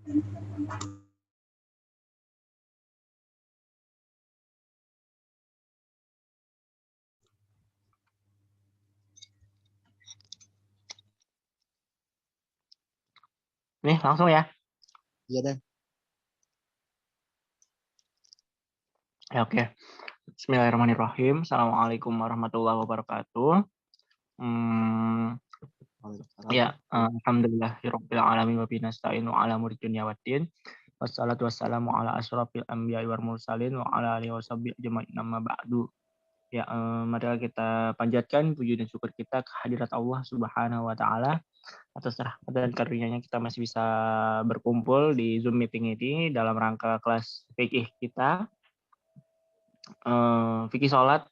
Nih langsung ya. Iya deh. Ya, oke. Bismillahirrahmanirrahim. Assalamualaikum warahmatullahi wabarakatuh. Ya, alhamdulillahirabbil alamin wa bihi nasta'inu ala umuri dunya waddin. Wassalatu wassalamu ala asyrofil anbiya'i wal mursalin wa ala alihi washabbihi ajmain amma ba'du. Ya, marilah kita panjatkan puji dan syukur kita kehadirat Allah Subhanahu wa taala atas rahmat dan karunia-Nya kita masih bisa berkumpul di Zoom meeting ini dalam rangka kelas fikih kita. Fikih salat,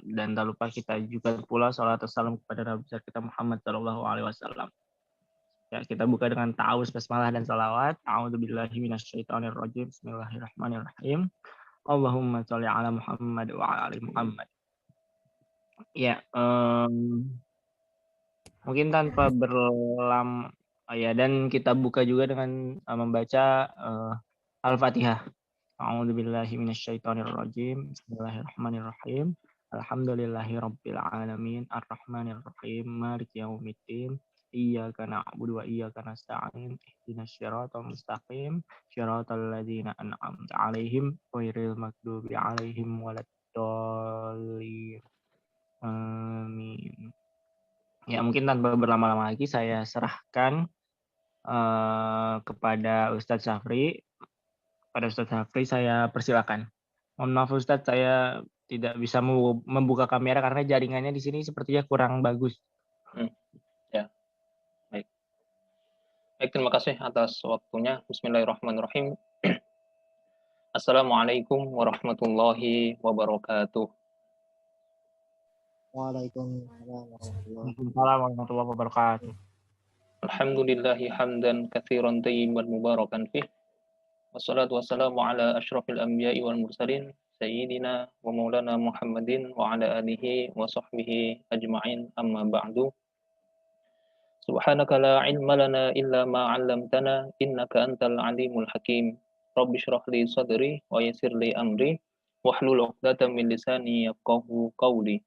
dan tak lupa kita juga pula salat wassalam kepada Nabi besar kita Muhammad sallallahu alaihi wasallam. Ya, kita buka dengan ta'awuz basmalah dan salawat. A'udzubillahi minasyaitonirrajim. Bismillahirrahmanirrahim. Allahumma sholli ala Muhammad wa ala ali Muhammad. Ya, mungkin tanpa ya, dan kita buka juga dengan membaca Al-Fatihah. A'udzubillahi minasyaitonirrajim. Bismillahirrahmanirrahim. Alhamdulillahirabbil alamin arrahmanirrahim maliki yaumiddin. Iyyaka na'budu wa iyyaka nasta'in. Ihdinas siratal mustaqim. Shiratal ladzina an'amta 'alaihim ghairil maghdubi 'alaihim waladdallin. Amin. Ya, mungkin tanpa berlama-lama lagi saya serahkan kepada Ustadz Syafri. Pada Ustadz Syafri saya persilakan. Mohon maaf Ustadz, saya tidak bisa membuka kamera karena jaringannya di sini sepertinya kurang bagus. Ya, baik. Baik, terima kasih atas waktunya. Bismillahirrahmanirrahim. Assalamualaikum warahmatullahi wabarakatuh. Waalaikumsalam warahmatullahi wabarakatuh. Alhamdulillahi hamdan katsiran thayyiban mubarakan fih. Wassalatu wassalamu ala asyrafil anbiya'i wal mursalin sayyidina wa maulana Muhammadin wa ala alihi wa sahbihi ajma'in amma ba'du. Subhanaka la ilma lana illa ma 'allamtana innaka antal alimul hakim. Rabbi shrah li sadri wa yassir li amri wahlul 'uqdatam min lisani yafqahu qawli.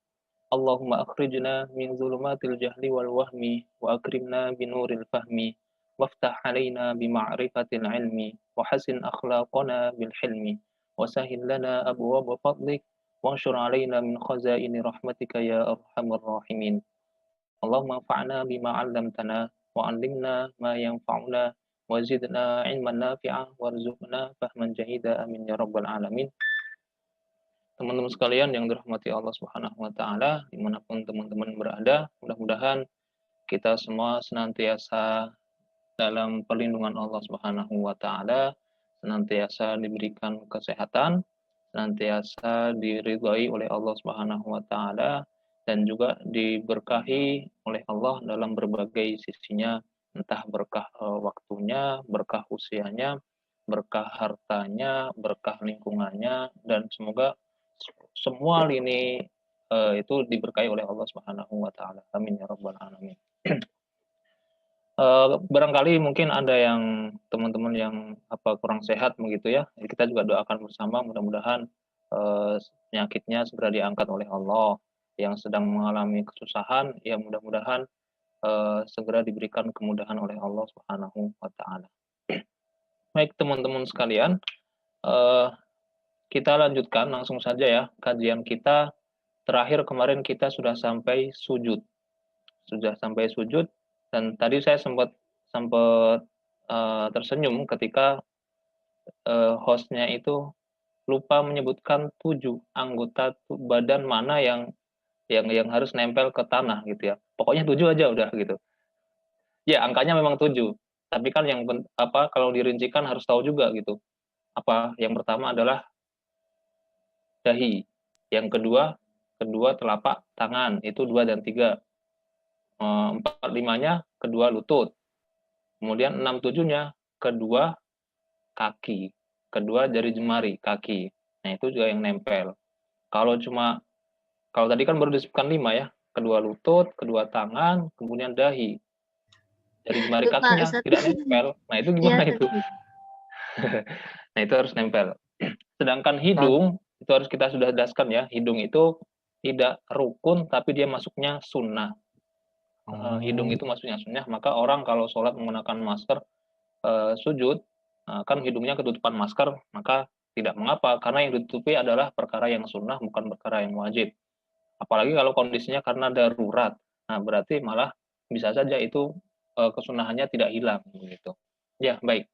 Allahumma akhrijna min zulumatil jahli wal wahmi wa akrimna binuril fahmi waftah alaina bima'rifatil ilmi wa hasin akhlaqana bil hilmi wa sahil lana abwaaba fadlik wa anshur alaina min khazaini rahmatika ya arhamar rahimin. Allahumma anfa'na bima 'allamtana wa 'allimna ma yanfa'una wa zidna ilman nafi'a warzuqna fahman jahida amin ya rabbal alamin. Teman-teman sekalian yang dirahmati Allah Subhanahu wa taala, dimanapun teman-teman berada, mudah-mudahan kita semua senantiasa dalam perlindungan Allah Subhanahu wa taala, senantiasa diberikan kesehatan, senantiasa diridhai oleh Allah Subhanahu wa taala dan juga diberkahi oleh Allah dalam berbagai sisinya, entah berkah waktunya, berkah usianya, berkah hartanya, berkah lingkungannya, dan semoga semua lini itu diberkahi oleh Allah Subhanahu wa taala. Amin ya rabbal alamin. Barangkali mungkin ada yang teman-teman yang kurang sehat begitu ya. Jadi kita juga doakan bersama mudah-mudahan penyakitnya segera diangkat oleh Allah. Yang sedang mengalami kesusahan ya mudah-mudahan segera diberikan kemudahan oleh Allah Subhanahu wa taala. Baik teman-teman sekalian, kita lanjutkan langsung saja ya kajian kita. Terakhir kemarin kita sudah sampai sujud. Dan tadi saya sempat tersenyum ketika hostnya itu lupa menyebutkan 7 anggota badan mana yang harus nempel ke tanah gitu ya. Pokoknya 7 aja udah gitu. Ya, angkanya memang 7. Tapi kan yang kalau dirincikan harus tahu juga gitu. Yang pertama adalah dahi. Yang kedua telapak tangan, itu 2 dan 3. 4-5-nya kedua lutut. Kemudian 6-7-nya kedua kaki, kedua jari jemari kaki. Nah, itu juga yang nempel. Kalau tadi kan baru disebutkan 5 ya, kedua lutut, kedua tangan, kemudian dahi. jari-jemari Lupa kakinya Ustaz. tidak nempel. Nah, itu Iya, gimana Ustaz. itu? Nah, itu harus nempel. Sedangkan Ustaz, hidung, itu harus kita sudah jelaskan ya, hidung itu tidak rukun, tapi dia masuknya sunnah. Hidung oh, itu masuknya sunnah, maka orang kalau sholat menggunakan masker, sujud, kan hidungnya ketutupan masker, maka tidak mengapa, karena yang ditutupi adalah perkara yang sunnah, bukan perkara yang wajib. Apalagi kalau kondisinya karena darurat. Nah, berarti malah bisa saja itu, kesunahannya tidak hilang, begitu. Ya, baik.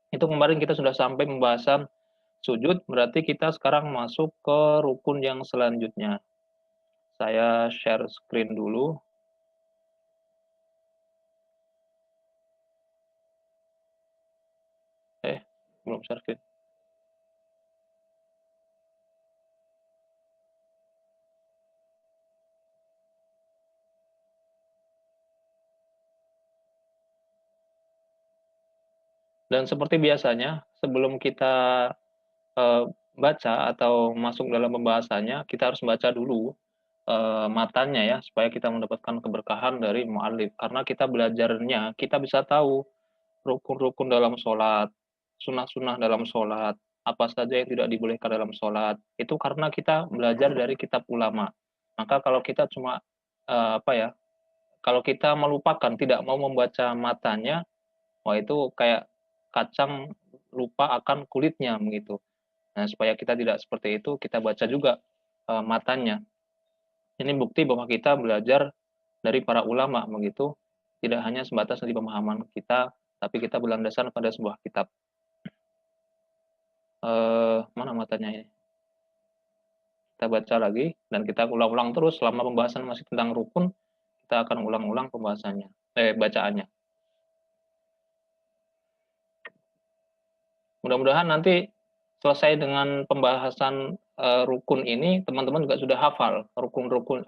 Itu kemarin kita sudah sampai pembahasan sujud, berarti kita sekarang masuk ke rukun yang selanjutnya. Saya share screen dulu. Belum share screen. Dan seperti biasanya, sebelum kita baca atau masuk dalam pembahasannya, kita harus baca dulu matanya ya, supaya kita mendapatkan keberkahan dari mu'alif. Karena kita belajarnya, kita bisa tahu rukun-rukun dalam sholat, sunnah-sunnah dalam sholat, apa saja yang tidak dibolehkan dalam sholat. Itu karena kita belajar dari kitab ulama. Maka kalau kita cuma, kalau kita melupakan, tidak mau membaca matanya, wah itu kayak kacang lupa akan kulitnya, begitu. Nah, supaya kita tidak seperti itu, kita baca juga matanya. Ini bukti bahwa kita belajar dari para ulama, begitu. Tidak hanya sebatas dari pemahaman kita, tapi kita berlandaskan pada sebuah kitab. Mana matanya ini? Kita baca lagi, dan kita ulang-ulang terus selama pembahasan masih tentang rukun, kita akan ulang-ulang pembahasannya, bacaannya. Mudah-mudahan nanti selesai dengan pembahasan rukun ini, teman-teman juga sudah hafal rukun-rukun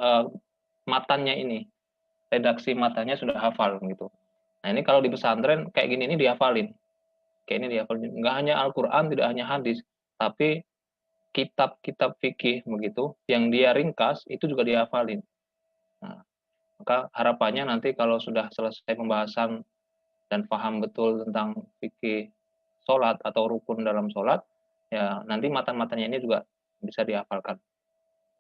matanya ini, redaksi matanya sudah hafal gitu. Nah ini kalau di pesantren kayak gini ini dihafalin, kayak ini dihafalin. Nggak hanya Al-Quran, tidak hanya hadis, tapi kitab-kitab fikih begitu, yang dia ringkas itu juga dihafalin. Nah, maka harapannya nanti kalau sudah selesai pembahasan dan paham betul tentang fikih sholat atau rukun dalam sholat, ya nanti matan-matannya ini juga bisa dihafalkan.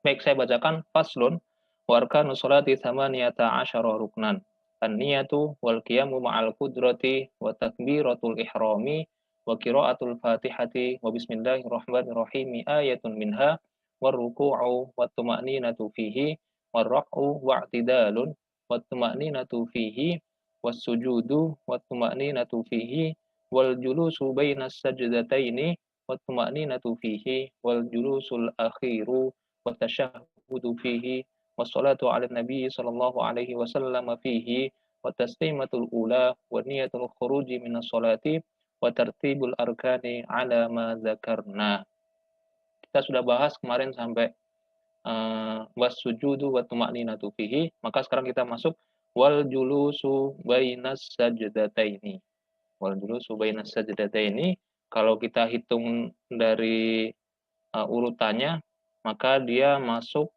Baik, saya bacakan faslun warkanu sholati thamaniyata asyara ruknan. An-niyatu wal qiyamu ma'al qudrati wa takbiratul ihrami wa qiraatul fatihati wa bismillahirrahmanirrahim ayatun minha war ruku'u wat tuma'ninatu fihi war raf'u wa'tidalun wat tuma'ninatu fihi was sujudu wat tuma'ninatu fihi wal julusu bainas sajdataini wat tuma'ninatu fihi wal julusul akhiru والتشهد فيه والصلاة على النبي صلى الله عليه وسلم فيه والتسليمة الأولى ونية الخروج من الصلاة وترتيب الأركان على ما ذكرنا. Kita sudah bahas kemarin sampai wasujudu wa tuma'ninatu fihi, maka sekarang kita masuk wal julusu bainas sajdataini. Wal julusu bainas sajdataini, kalau kita hitung dari urutannya, maka dia masuk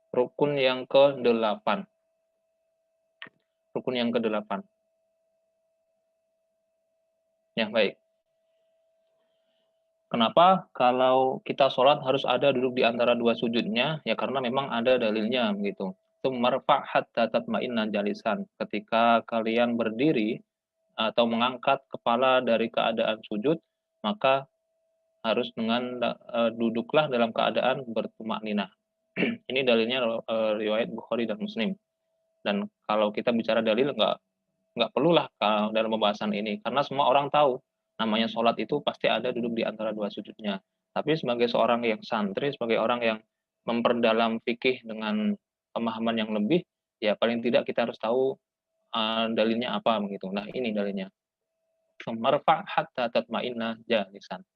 rukun yang ke-8. Rukun yang ke-8. Ya, baik. Kenapa kalau kita sholat harus ada duduk di antara dua sujudnya? Ya karena memang ada dalilnya begitu. Tumarfa' hatta tatma'inna jalisan. Ketika kalian berdiri atau mengangkat kepala dari keadaan sujud, maka harus dengan duduklah dalam keadaan bertumakninah. Ini dalilnya riwayat Bukhari dan Muslim. Dan kalau kita bicara dalil nggak perlulah dalam pembahasan ini, karena semua orang tahu namanya sholat itu pasti ada duduk di antara dua sujudnya. Tapi sebagai seorang yang santri, sebagai orang yang memperdalam fikih dengan pemahaman yang lebih, ya paling tidak kita harus tahu dalilnya apa begitu. Nah ini dalilnya. Marfa' hatta tatma'inna jalisan.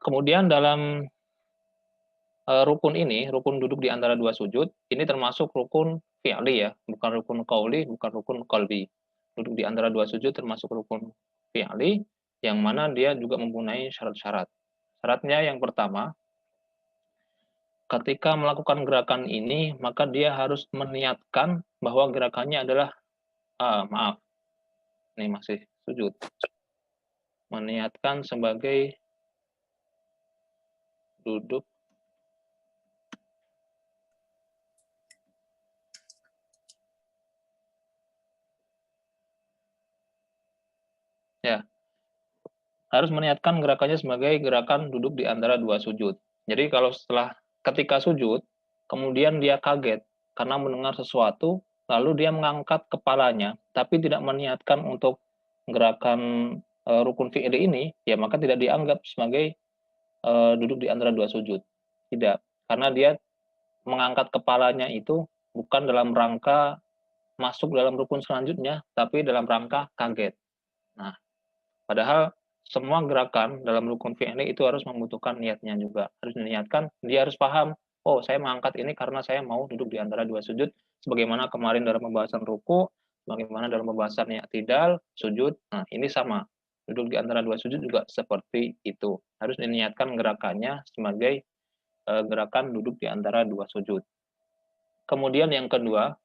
Kemudian dalam rukun ini, rukun duduk di antara dua sujud, ini termasuk rukun fi'li ya, bukan rukun qauli, bukan rukun qalbi. Duduk di antara dua sujud termasuk rukun fi'li, yang mana dia juga mempunyai syarat-syarat. Syaratnya yang pertama, ketika melakukan gerakan ini, maka dia harus meniatkan bahwa gerakannya adalah maaf, ini masih sujud. Meniatkan sebagai duduk ya, harus meniatkan gerakannya sebagai gerakan duduk di antara dua sujud. Jadi kalau ketika sujud, kemudian dia kaget karena mendengar sesuatu, lalu dia mengangkat kepalanya, tapi tidak meniatkan untuk gerakan rukun fi'li ini, ya maka tidak dianggap sebagai duduk di antara dua sujud. Tidak, karena dia mengangkat kepalanya itu bukan dalam rangka masuk dalam rukun selanjutnya, tapi dalam rangka kaget. Nah, padahal semua gerakan dalam rukun fi'li itu harus membutuhkan niatnya juga. Harus diniatkan, dia harus paham, oh saya mengangkat ini karena saya mau duduk di antara dua sujud, sebagaimana kemarin dalam pembahasan ruku, sebagaimana dalam pembahasan i'tidal, sujud. Nah, ini sama. Duduk di antara dua sujud juga seperti itu. Harus diniatkan gerakannya sebagai gerakan duduk di antara dua sujud. Kemudian yang kedua,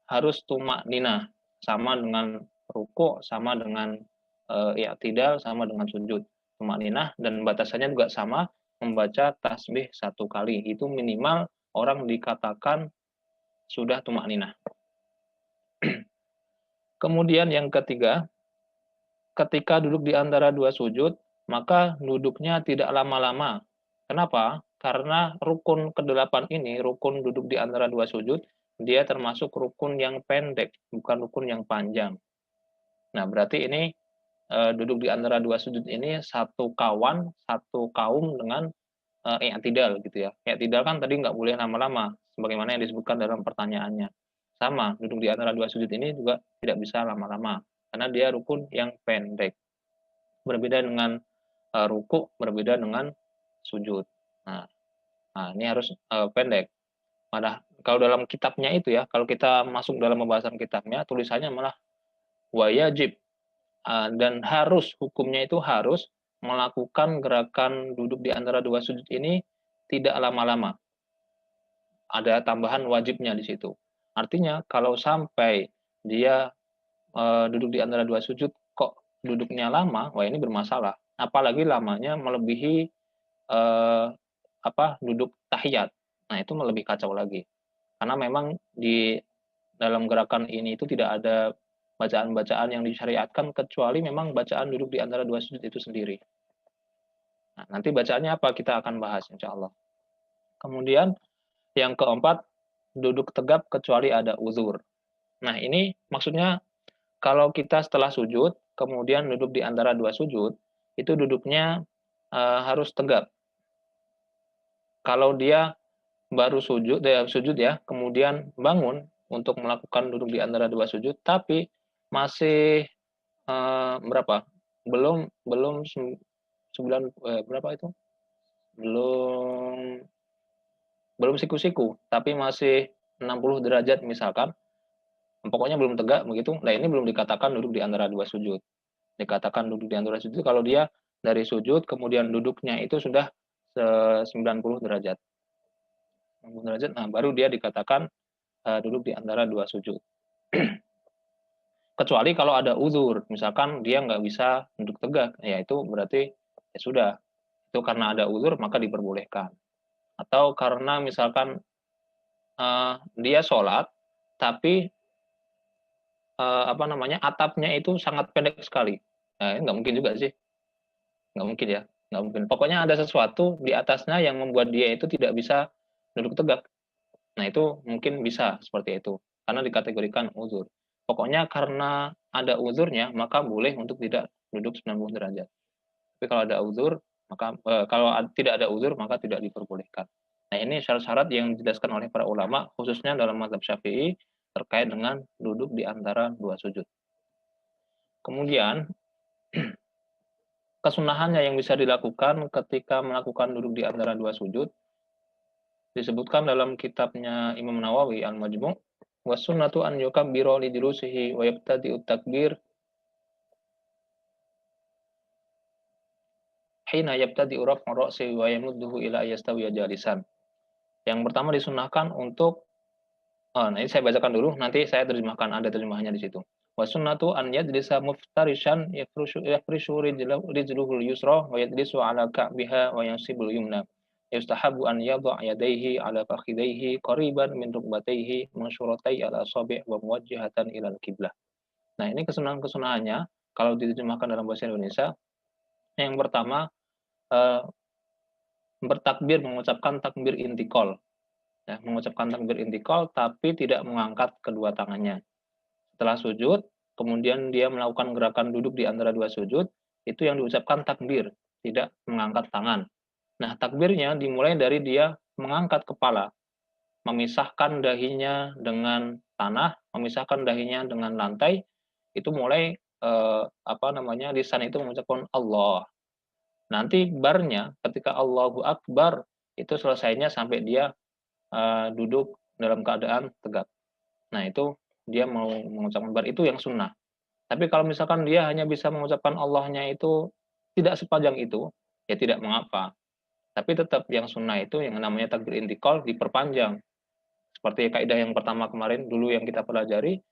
harus tumak ninah, sama dengan ruku, sama dengan i'tidal, sama dengan sujud. Tumak ninah dan batasannya juga sama, membaca tasbih 1 kali. Itu minimal orang dikatakan sudah tumak ninah. Kemudian yang ketiga, ketika duduk di antara dua sujud, maka duduknya tidak lama-lama. Kenapa? Karena rukun ke-8 ini, rukun duduk di antara dua sujud, dia termasuk rukun yang pendek, bukan rukun yang panjang. Nah, berarti ini duduk di antara dua sujud ini satu kaum dengan i'tidal gitu ya. I'tidal kan tadi nggak boleh lama-lama, sebagaimana yang disebutkan dalam pertanyaannya. Sama, duduk di antara dua sujud ini juga tidak bisa lama-lama, karena dia rukun yang pendek. Berbeda dengan ruku, berbeda dengan sujud. Nah, ini harus pendek. Kalau dalam kitabnya itu ya, kalau kita masuk dalam pembahasan kitabnya, tulisannya malah wajib dan harus, hukumnya itu harus melakukan gerakan duduk di antara dua sujud ini tidak lama-lama. Ada tambahan wajibnya di situ. Artinya kalau sampai dia duduk di antara dua sujud kok duduknya lama, wah ini bermasalah. Apalagi lamanya melebihi duduk tahiyat. Nah, itu lebih kacau lagi. Karena memang di dalam gerakan ini itu tidak ada bacaan-bacaan yang disyariatkan kecuali memang bacaan duduk di antara dua sujud itu sendiri. Nah, nanti bacaannya apa kita akan bahas insya Allah. Kemudian yang keempat, duduk tegap kecuali ada uzur. Nah, ini maksudnya kalau kita setelah sujud, kemudian duduk di antara dua sujud, itu duduknya harus tegap. Kalau dia baru sujud ya, kemudian bangun untuk melakukan duduk di antara dua sujud, tapi masih berapa? Belum belum 9 berapa itu? Belum belum siku-siku, tapi masih 60 derajat misalkan, pokoknya belum tegak begitu. Nah, ini belum dikatakan duduk di antara dua sujud. Dikatakan duduk di antara sujud kalau dia dari sujud kemudian duduknya itu sudah 90 derajat. 90 derajat, nah baru dia dikatakan duduk di antara dua sujud. Kecuali kalau ada uzur, misalkan dia nggak bisa duduk tegak, ya itu berarti ya sudah, itu karena ada uzur maka diperbolehkan. Atau karena misalkan dia sholat, tapi atapnya itu sangat pendek sekali. Nah, ini nggak mungkin juga sih, nggak mungkin ya, nggak mungkin. Pokoknya ada sesuatu di atasnya yang membuat dia itu tidak bisa duduk tegak. Nah, itu mungkin bisa seperti itu, karena dikategorikan uzur. Pokoknya karena ada uzurnya, maka boleh untuk tidak duduk 90 derajat. Tapi kalau ada uzur, maka kalau tidak ada uzur, maka tidak diperbolehkan. Nah, ini syarat-syarat yang dijelaskan oleh para ulama, khususnya dalam mazhab Syafi'i, terkait dengan duduk di antara dua sujud. Kemudian, kesunahannya yang bisa dilakukan ketika melakukan duduk di antara dua sujud, disebutkan dalam kitabnya Imam Nawawi Al-Majmu', was-sunnatu an yukabbira li julusihi wa yabtadi'u takbir hina yabtadi'u raf'u ra'si wa yamudduhu ila yastawiya jalisan. Yang pertama disunnahkan untuk nah ini saya bacakan dulu, nanti saya terjemahkan, ada terjemahannya di situ. Wa sunnatu an yajlisa muftarishan yafrishu rijluhul yusra wa yajlisu ala ka'biha wa yansibul yumna. Yustahabu an yadha' yadayhi ala fakhidayhi qariban min rukbatayhi mansyuratai ala asabi' wa muwajjihatan ilal qiblah. Nah, ini kesunahan-kesunahannya kalau diterjemahkan dalam bahasa Indonesia, yang pertama, eee, bertakbir, mengucapkan takbir intikal, ya, mengucapkan takbir intikal tapi tidak mengangkat kedua tangannya. Setelah sujud, kemudian dia melakukan gerakan duduk di antara dua sujud, itu yang diucapkan takbir, tidak mengangkat tangan. Nah, takbirnya dimulai dari dia mengangkat kepala, memisahkan dahinya dengan tanah, memisahkan dahinya dengan lantai, itu mulai, lisan itu mengucapkan Allah. Nanti barnya ketika Allahu Akbar, itu selesainya sampai dia, duduk dalam keadaan tegak. Nah, itu dia mau mengucapkan bar, itu yang sunnah. Tapi kalau misalkan dia hanya bisa mengucapkan Allahnya itu tidak sepanjang itu, ya tidak mengapa. Tapi tetap yang sunnah itu yang namanya takbir intikal diperpanjang. Seperti kaidah yang pertama kemarin dulu yang kita pelajari,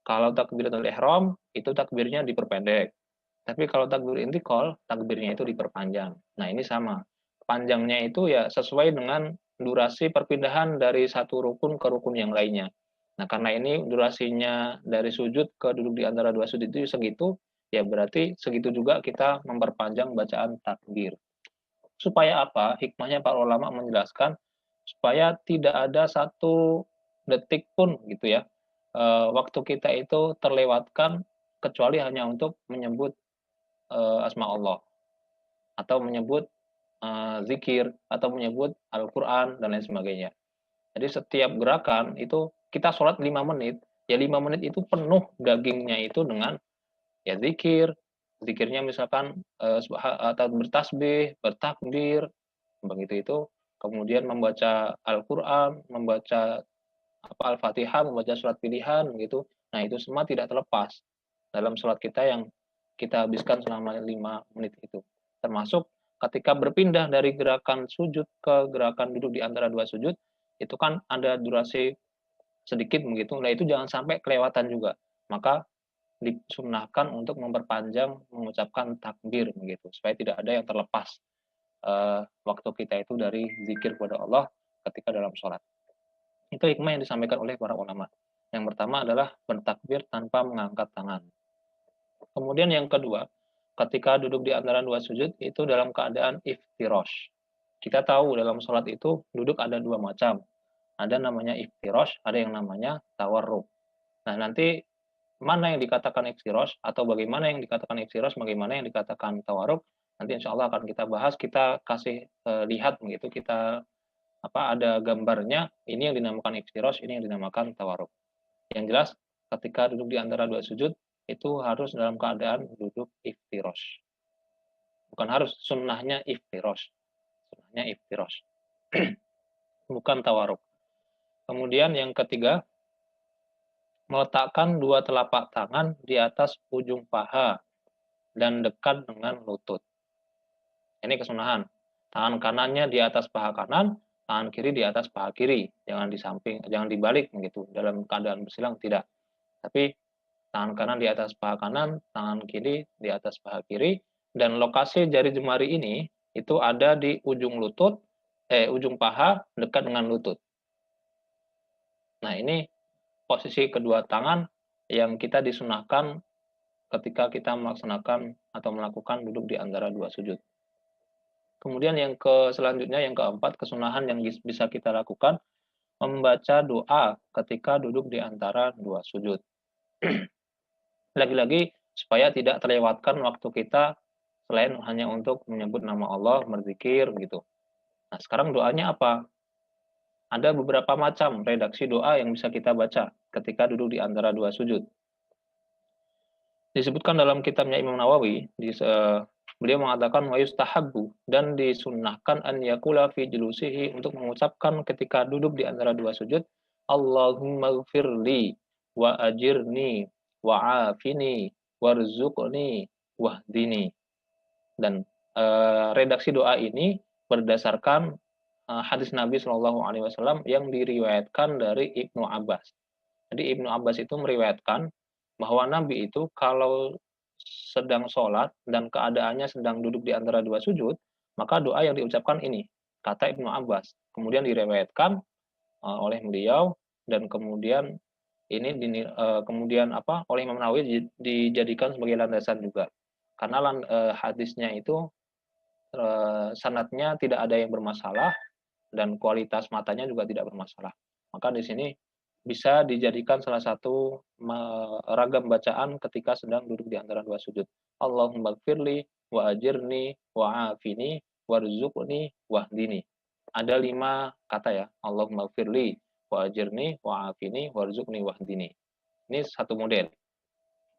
kalau takbiratul ihram itu takbirnya diperpendek. Tapi kalau takbir intikal, takbirnya itu diperpanjang. Nah, ini sama. Panjangnya itu ya sesuai dengan durasi perpindahan dari satu rukun ke rukun yang lainnya. Nah, karena ini durasinya dari sujud ke duduk di antara dua sujud itu segitu, ya berarti segitu juga kita memperpanjang bacaan takbir. Supaya apa? Hikmahnya para ulama menjelaskan supaya tidak ada satu detik pun gitu ya, waktu kita itu terlewatkan kecuali hanya untuk menyebut, asma Allah atau menyebut, zikir atau menyebut Al-Qur'an dan lain sebagainya. Jadi setiap gerakan itu kita sholat 5 menit, ya 5 menit itu penuh dagingnya itu dengan ya zikir, zikirnya misalkan, atau bertasbih, bertakbir, begitu itu, kemudian membaca Al-Qur'an, membaca Al-Fatihah, membaca surat pilihan begitu. Nah, itu semua tidak terlepas dalam sholat kita yang kita habiskan selama 5 menit itu. Termasuk ketika berpindah dari gerakan sujud ke gerakan duduk di antara dua sujud, itu kan ada durasi sedikit begitu. Nah, itu jangan sampai kelewatan juga. Maka disunnahkan untuk memperpanjang mengucapkan takbir begitu, supaya tidak ada yang terlepas, waktu kita itu dari zikir kepada Allah ketika dalam sholat. Itu hikmah yang disampaikan oleh para ulama. Yang pertama adalah bertakbir tanpa mengangkat tangan. Kemudian yang kedua, ketika duduk di antara dua sujud itu dalam keadaan iftirash. Kita tahu dalam sholat itu duduk ada dua macam. Ada namanya iftirash, ada yang namanya tawarruk. Nah, nanti mana yang dikatakan iftirash atau bagaimana yang dikatakan iftirash, bagaimana yang dikatakan tawarruk, nanti insya Allah akan kita bahas, kita kasih, lihat begitu, kita ada gambarnya, ini yang dinamakan iftirash, ini yang dinamakan tawarruk. Yang jelas ketika duduk di antara dua sujud, itu harus dalam keadaan duduk iftirash. Bukan harus, sunnahnya iftirash. Sunnahnya iftirash. Bukan tawarruk. Kemudian yang ketiga, meletakkan dua telapak tangan di atas ujung paha dan dekat dengan lutut. Ini kesunahan. Tangan kanannya di atas paha kanan, tangan kiri di atas paha kiri. Jangan di samping, jangan dibalik begitu. Dalam keadaan bersilang tidak. Tapi tangan kanan di atas paha kanan, tangan kiri di atas paha kiri, dan lokasi jari jemari ini itu ada di ujung lutut, ujung paha dekat dengan lutut. Nah, ini posisi kedua tangan yang kita disunahkan ketika kita melaksanakan atau melakukan duduk di antara dua sujud. Kemudian selanjutnya yang keempat, kesunahan yang bisa kita lakukan, membaca doa ketika duduk di antara dua sujud. Lagi-lagi supaya tidak terlewatkan waktu kita selain hanya untuk menyebut nama Allah, berzikir gitu. Nah, sekarang doanya apa? Ada beberapa macam redaksi doa yang bisa kita baca ketika duduk di antara dua sujud. Disebutkan dalam kitabnya Imam Nawawi, beliau mengatakan wa yustahabbu, dan disunnahkan an yaqula fi julusihi, untuk mengucapkan ketika duduk di antara dua sujud, Allahumma gfirli wa ajirni wa afini warzuqni wahdini. Dan redaksi doa ini berdasarkan hadis Nabi Shallallahu Alaihi Wasallam yang diriwayatkan dari Ibnu Abbas. Jadi Ibnu Abbas itu meriwayatkan bahwa Nabi itu kalau sedang sholat dan keadaannya sedang duduk di antara dua sujud, maka doa yang diucapkan ini, kata Ibnu Abbas. Kemudian diriwayatkan oleh beliau dan kemudian ini kemudian oleh Imam Nawawi dijadikan sebagai landasan juga. Karena hadisnya itu sanadnya tidak ada yang bermasalah dan kualitas matanya juga tidak bermasalah. Maka di sini bisa dijadikan salah satu ragam bacaan ketika sedang duduk di antara dua sujud. Allahumma gfirli wa ajirni wa afini warzuqni wahdini. Ada 5 kata ya. Allahumma gfirli wa ajirni wa afini warzuqni wahdini. Ini satu model.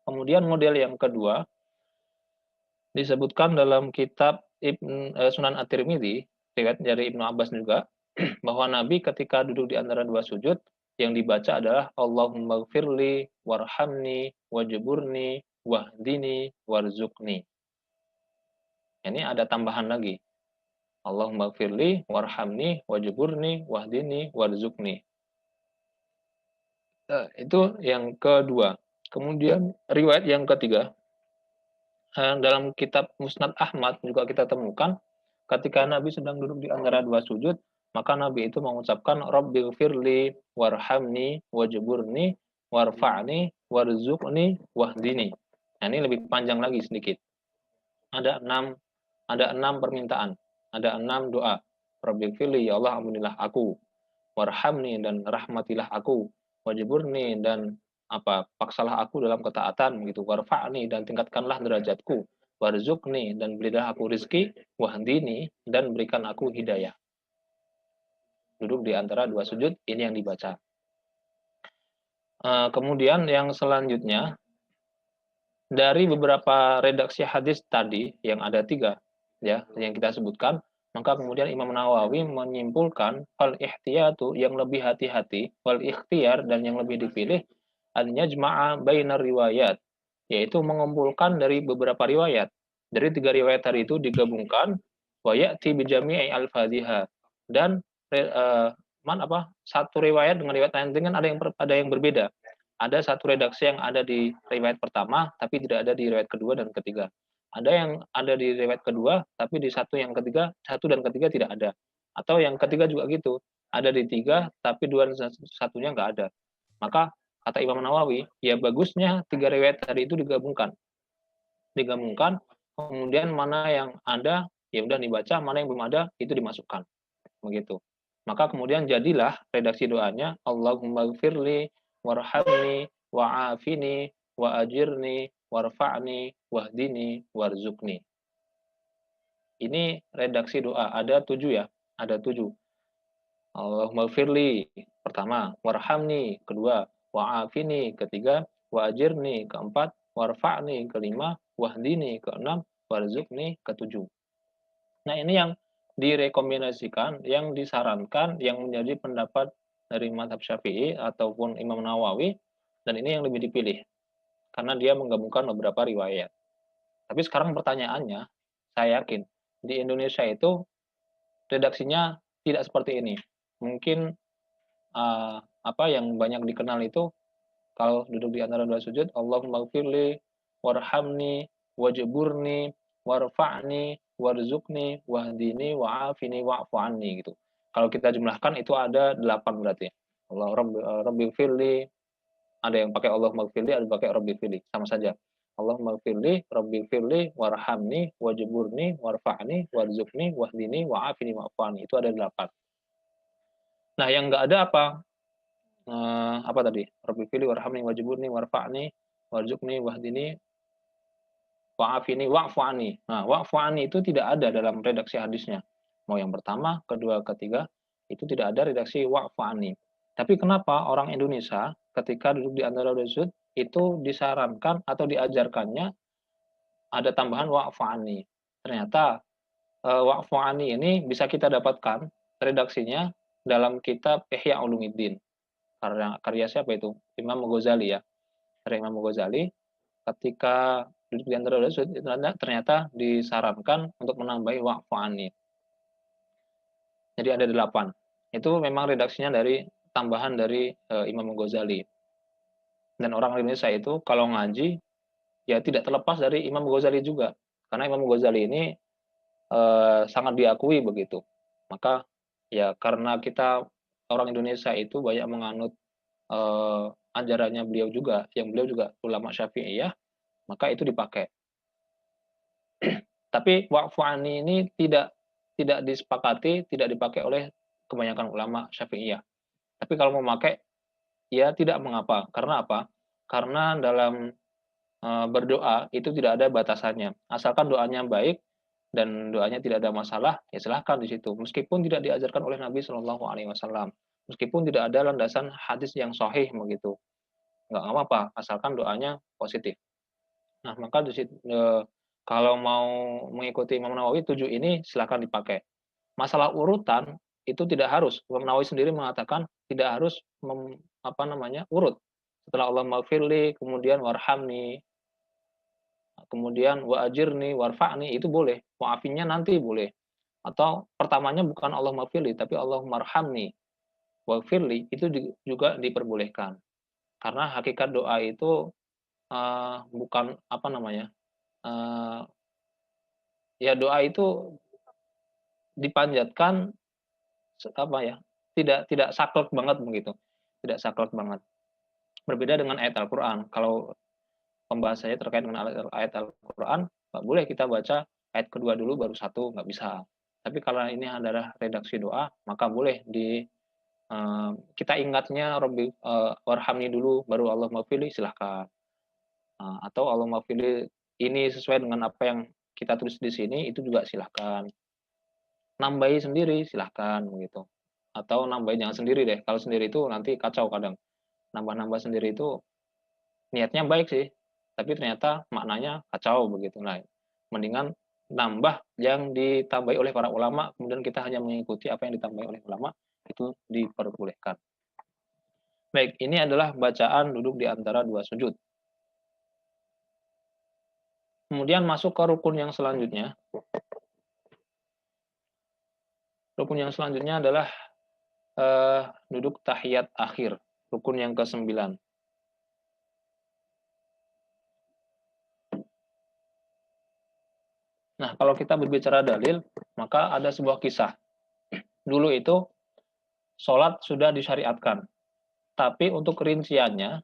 Kemudian model yang kedua disebutkan dalam kitab Sunan At-Tirmidzi, riwayat dari Ibnu Abbas juga, bahwa Nabi ketika duduk di antara dua sujud, yang dibaca adalah Allahumma gfirli warhamni wajburni wahdini warzuqni. Ini ada tambahan lagi. Allahumma gfirli warhamni wajburni wahdini warzuqni. Itu yang kedua. Kemudian riwayat yang ketiga, dalam kitab Musnad Ahmad juga kita temukan ketika Nabi sedang duduk di antara dua sujud, maka Nabi itu mengucapkan Rabbighfirli warhamni wajburni warfa'ni warzuqni wahdini. Nah, ini lebih panjang lagi sedikit. Ada 6 permintaan, ada 6 doa. Rabbighfirli, ya Allah ampunilah aku. Warhamni, dan rahmatilah aku. Wajburni, dan paksalah aku dalam ketaatan gitu. Warfa'ni, dan tingkatkanlah derajatku. Warzuqni, dan berilah aku rizki. Wahdini, dan berikan aku hidayah. Duduk di antara dua sujud, ini yang dibaca. Kemudian yang selanjutnya, dari beberapa redaksi hadis tadi yang ada 3 ya yang kita sebutkan, maka kemudian Imam Nawawi menyimpulkan fal ihtiyatu, yang lebih hati-hati, wal ikhtiyar, dan yang lebih dipilih, an yajma'a bainar riwayat, yaitu mengumpulkan dari beberapa riwayat. Dari 3 riwayat tadi itu digabungkan, wa ya'ti bi jami'i al-fadhiha, dan satu riwayat dengan riwayat lain dengan ada yang berbeda. Ada satu redaksi yang ada di riwayat pertama, tapi tidak ada di riwayat kedua dan ketiga. Ada yang ada di riwayat kedua, tapi di satu dan ketiga tidak ada. Atau yang ketiga juga gitu, ada di 3, tapi 2 dan satunya nggak ada. Maka kata Imam Nawawi, ya bagusnya 3 riwayat tadi itu digabungkan. Kemudian mana yang ada, ya udah dibaca, mana yang belum ada, itu dimasukkan. Begitu. Maka kemudian jadilah redaksi doanya, Allahumma gfirli warhamni wa'afini wa'ajirni warfa'ni wahdini warzuqni. Ini redaksi doa, ada 7 ya, ada 7. Allahumma gfirli pertama, warhamni kedua, wa'afini ketiga, wa'ajirni keempat, warfa'ni kelima, wahdini keenam, warzuqni ketujuh. Nah, ini yang direkomendasikan, yang disarankan, yang menjadi pendapat dari mazhab Syafi'i ataupun Imam Nawawi, dan ini yang lebih dipilih karena dia menggabungkan beberapa riwayat. Tapi sekarang pertanyaannya, saya yakin di Indonesia itu redaksinya tidak seperti ini. Mungkin yang banyak dikenal itu kalau duduk di antara dua sujud, Allahumma gfirli warhamni wajburni warfa'ni warzuqni wahdini wa'afini wa'fu anni gitu. Kalau kita jumlahkan itu ada 8 berarti. Allah Rabbighfirli, ada yang pakai Allahumma gfirli, ada yang pakai Rabbighfirli, sama saja. Allahumma gfirli, Rabbighfirli, warhamni, wajburni, warfa'ni, warzuqni, wahdini, wa'afini wa'fu anni. Itu ada 8. Nah, yang enggak ada apa tadi? Rabbighfirli, warhamni, wajburni, warfa'ni, warzuqni, wahdini, wa'afini wa'fu anni. Nah, wa'fu anni itu tidak ada dalam redaksi hadisnya. Mau yang pertama, kedua, ketiga, itu tidak ada redaksi wa'fu anni. Tapi kenapa orang Indonesia ketika duduk di antara dua sujud itu disarankan atau diajarkannya ada tambahan wa'fu anni. Ternyata wa'fu anni ini bisa kita dapatkan redaksinya dalam kitab Ihya Ulumuddin. Karya siapa itu? Imam Ghazali ya. Karya Imam Ghazali ketika duduk di antara dua sujud ternyata disarankan untuk menambahi wa'fu anni. Jadi ada 8. Itu memang redaksinya dari tambahan dari Imam Ghazali. Dan orang Indonesia itu kalau ngaji ya tidak terlepas dari Imam Ghazali juga. Karena Imam Ghazali ini sangat diakui begitu. Maka ya karena kita orang Indonesia itu banyak menganut ajarannya beliau juga, yang beliau juga ulama Syafi'iyah, maka itu dipakai. Tapi wa'fu anni ini tidak disepakati, tidak dipakai oleh kebanyakan ulama Syafi'iyah. Tapi kalau mau pakai, ya tidak mengapa. Karena apa? Karena dalam berdoa itu tidak ada batasannya. Asalkan doanya baik dan doanya tidak ada masalah, ya silahkan di situ. Meskipun tidak diajarkan oleh Nabi Shallallahu Alaihi Wasallam, meskipun tidak ada landasan hadis yang sahih begitu, nggak apa-apa, asalkan doanya positif. Nah, maka di situ, kalau mau mengikuti Imam Nawawi 7 ini silahkan dipakai. Masalah urutan itu tidak harus. Imam Nawawi sendiri mengatakan tidak harus apa namanya urut. Setelah Allah maghfirli, kemudian warhamni, kemudian wa ajirni warfa'ni itu boleh. Wa'afinya nanti boleh. Atau pertamanya bukan Allah maghfirli tapi Allah marhamni waghfirli itu juga diperbolehkan. Karena hakikat doa itu bukan apa namanya? eee, ya doa itu dipanjatkan apa ya? Tidak saklek banget begitu. Tidak saklek banget. Berbeda dengan ayat Al-Qur'an. Kalau pembahasannya terkait dengan ayat Al-Qur'an, nggak boleh kita baca ayat kedua dulu baru satu, nggak bisa. Tapi kalau ini adalah redaksi doa, maka boleh kita ingatnya Rabbi warhamni dulu baru Allah maghfirli silahkan. Atau Allah maghfirli ini sesuai dengan apa yang kita tulis di sini itu juga silahkan. Nambahi sendiri silahkan begitu. Atau nambahin jangan sendiri deh, kalau sendiri itu nanti kacau kadang. Nambah-nambah sendiri itu niatnya baik sih, tapi ternyata maknanya kacau begitu. Nah, mendingan nambah yang ditambahi oleh para ulama, kemudian kita hanya mengikuti apa yang ditambahi oleh ulama, itu diperbolehkan. Baik, ini adalah bacaan duduk di antara dua sujud. Kemudian masuk ke rukun yang selanjutnya. Rukun yang selanjutnya adalah duduk tahiyat akhir, rukun yang ke-9. Nah, kalau kita berbicara dalil, maka ada sebuah kisah. Dulu itu sholat sudah disyariatkan, tapi untuk rinciannya,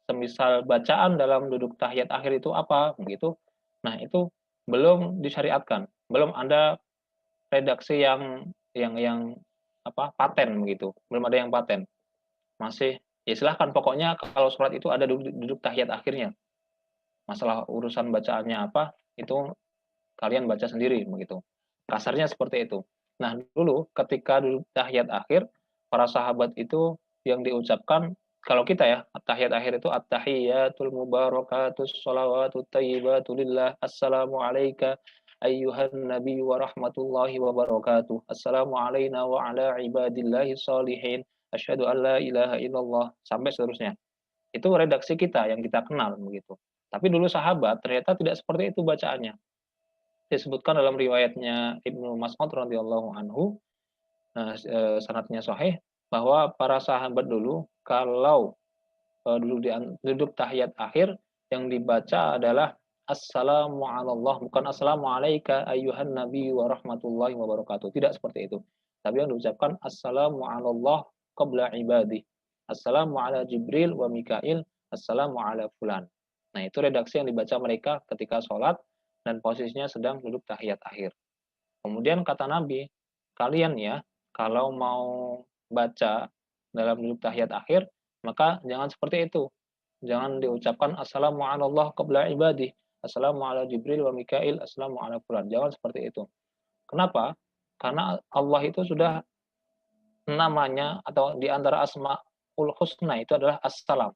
semisal bacaan dalam duduk tahiyat akhir itu apa, begitu. Nah, itu belum disyariatkan, belum ada redaksi yang apa paten begitu, belum ada yang paten. Masih ya silahkan pokoknya kalau sholat itu ada duduk tahiyat akhirnya. Masalah urusan bacaannya apa, itu kalian baca sendiri begitu. Kasarnya seperti itu. Nah, dulu ketika duduk tahiyat akhir, para sahabat itu yang diucapkan kalau kita ya, tahiyat akhir itu at-tahiyyatul mubarakatus shalawatut thayyibatu lillah. Assalamu alayka ayyuhan nabi wa rahmatullahi wa barakatuh. Assalamu alayna wa ala ibadillahi shalihin. Asyhadu an la ilaha illallah sampai seterusnya. Itu redaksi kita yang kita kenal begitu. Tapi dulu sahabat ternyata tidak seperti itu bacaannya. Disebutkan dalam riwayatnya Ibnu Mas'ud radhiyallahu anhu, sanadnya sahih, bahwa para sahabat dulu kalau, duduk tahiyat akhir yang dibaca adalah assalamu alallah, bukan assalamu alayka ayyuhan nabi wa rahmatullahi wa barakatuh, tidak seperti itu. Tapi yang diucapkan assalamu alallah qabla ibadih, assalamu ala Jibril wa Mikail, assalamu ala fulan. Nah, itu redaksi yang dibaca mereka ketika sholat dan posisinya sedang duduk tahiyat akhir. Kemudian kata Nabi, kalian ya, kalau mau baca dalam duduk tahiyat akhir, maka jangan seperti itu. Jangan diucapkan assalamu ala Allah qabla ibadih, assalamu ala Jibril wa Mikail, assalamu ala fulan. Jangan seperti itu. Kenapa? Karena Allah itu sudah namanya atau di antara asmaul husna itu adalah assalam.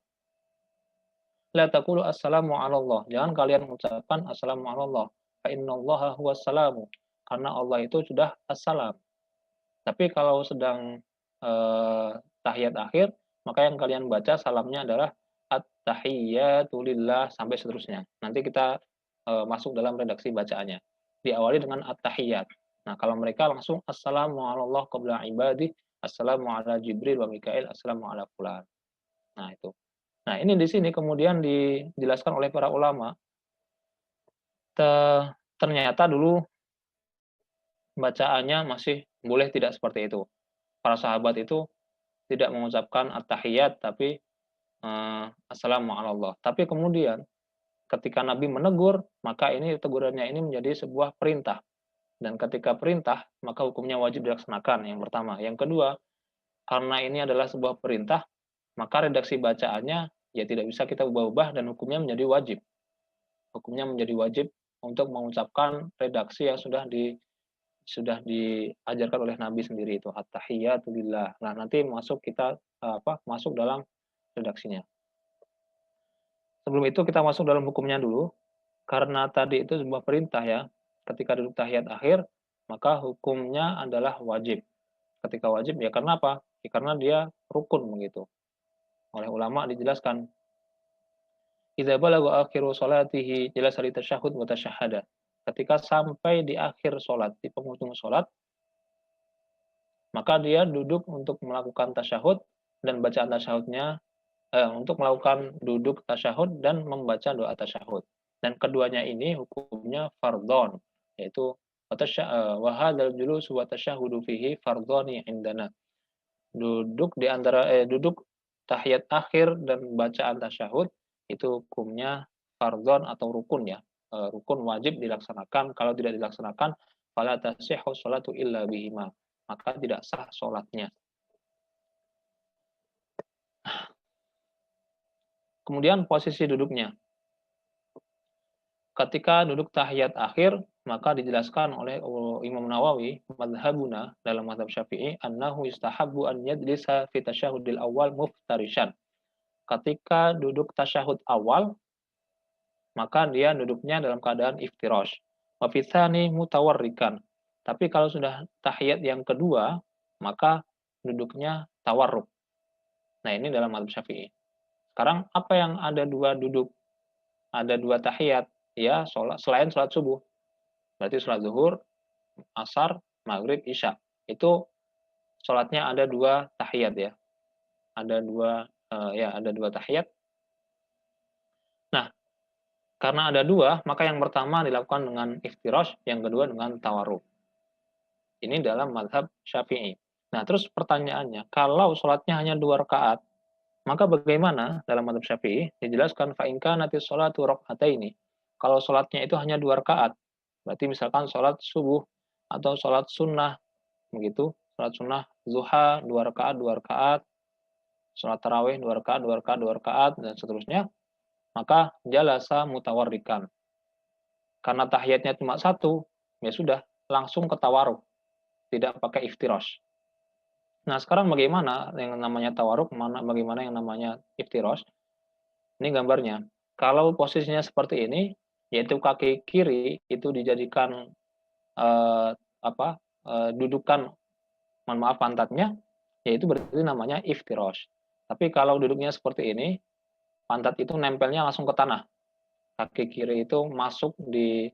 La taqulu assalamu ala Allah. Jangan kalian mengucapkan assalamu ala Allah. Fa innallaha huwas salamu. Karena Allah itu sudah assalam. Tapi kalau sedang tahiyat akhir, maka yang kalian baca salamnya adalah at-tahiyyatu lillah sampai seterusnya. Nanti kita masuk dalam redaksi bacaannya. Diawali dengan at-tahiyyat. Nah, kalau mereka langsung assalamu ala Allah qabla ibadi, assalamu ala Jibril wa Mikail, assalamu ala fulan. Nah, itu. Nah, ini di sini kemudian dijelaskan oleh para ulama, te ternyata dulu bacaannya masih boleh tidak seperti itu. Para sahabat itu tidak mengucapkan at-tahiyat tapi assalamu ala Allah. Tapi kemudian ketika Nabi menegur, maka ini tegurannya ini menjadi sebuah perintah. Dan ketika perintah, maka hukumnya wajib dilaksanakan, yang pertama. Yang kedua, karena ini adalah sebuah perintah, maka redaksi bacaannya ya tidak bisa kita ubah-ubah dan hukumnya menjadi wajib. Hukumnya menjadi wajib untuk mengucapkan redaksi yang sudah diajarkan oleh Nabi sendiri itu at-tahiyatu lillah. Nah, nanti masuk dalam redaksinya. Sebelum itu kita masuk dalam hukumnya dulu. Karena tadi itu sebuah perintah ya. Ketika duduk tahiyat akhir, maka hukumnya adalah wajib. Ketika wajib ya karena apa? Ya, karena dia rukun begitu. Oleh ulama dijelaskan, idza balagha akhiru salatihi jalasa li tasyahhud wa tasyahhada. Ketika sampai di akhir salat, di penghujung salat, maka dia duduk untuk melakukan tasyahud dan bacaan tasyahudnya untuk melakukan duduk tasyahud dan membaca doa tasyahud. Dan keduanya ini hukumnya fardhon, yaitu wa hadzal julus wa tasyahudu fihi fardhoni indana. Duduk tahiyat akhir dan bacaan tasyahud itu hukumnya fardhon atau rukun ya. Rukun wajib dilaksanakan, kalau tidak dilaksanakan fala tasihhu sholatu illa bihima. Maka tidak sah sholatnya. Kemudian posisi duduknya. Ketika duduk tahiyat akhir, maka dijelaskan oleh Imam Nawawi, madhabuna dalam madhab Syafi'i, annahu istahabbu an yajlisa fi tasyahudil awal muftarishan. Ketika duduk tasyahud awal, maka dia duduknya dalam keadaan iftirash. Wa fi tsani mutawarrikan. Tapi kalau sudah tahiyat yang kedua, maka duduknya tawarruk. Nah, ini dalam madhab Syafi'i. Sekarang apa yang ada dua duduk? Ada dua tahiyat, ya, selain sholat subuh. Berarti sholat zuhur, asar, maghrib, isya. Itu sholatnya ada dua tahiyat ya. Ada dua tahiyat. Nah, karena ada dua, maka yang pertama dilakukan dengan iftirash, yang kedua dengan tawarruk. Ini dalam mazhab Syafi'i. Nah, terus pertanyaannya, kalau sholatnya hanya 2 rakaat, maka bagaimana dalam mazhab Syafi'i? Dijelaskan fa in kanatis sholatu rak'ataini. Kalau sholatnya itu hanya 2 rakaat, berarti misalkan sholat subuh atau sholat sunnah begitu, sholat sunnah zuha 2 rakaat, 2 rakaat, sholat tarawih 2 rakaat, 2 rakaat, 2 rakaat dan seterusnya, maka jalasa mutawarrikan. Karena tahiyatnya cuma satu, ya sudah, langsung ke tawarruk, tidak pakai iftirash. Nah, sekarang bagaimana yang namanya tawarruk, bagaimana yang namanya iftirash? Ini gambarnya. Kalau posisinya seperti ini, yaitu kaki kiri itu dijadikan dudukan, mohon maaf, pantatnya, yaitu berarti namanya iftirash. Tapi kalau duduknya seperti ini, pantat itu nempelnya langsung ke tanah. Kaki kiri itu masuk di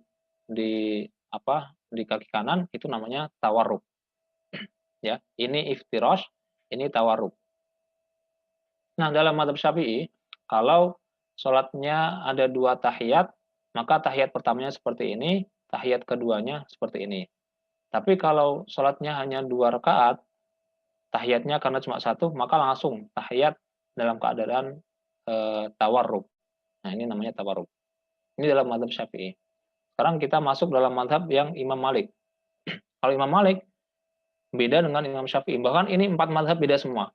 kaki kanan, itu namanya tawarruk. Ya, ini iftirash, ini tawarruk. Nah, dalam mazhab Syafi'i, kalau sholatnya ada 2 tahiyat, maka tahiyat pertamanya seperti ini, tahiyat keduanya seperti ini. Tapi kalau sholatnya hanya 2 rakaat, tahiyatnya karena cuma satu, maka langsung tahiyat dalam keadaan tawarruk. Nah, ini namanya tawarruk. Ini dalam mazhab Syafi'i. Sekarang kita masuk dalam mazhab yang Imam Malik. Kalau Imam Malik beda dengan Imam Syafi'i. Bahkan ini 4 mazhab beda semua.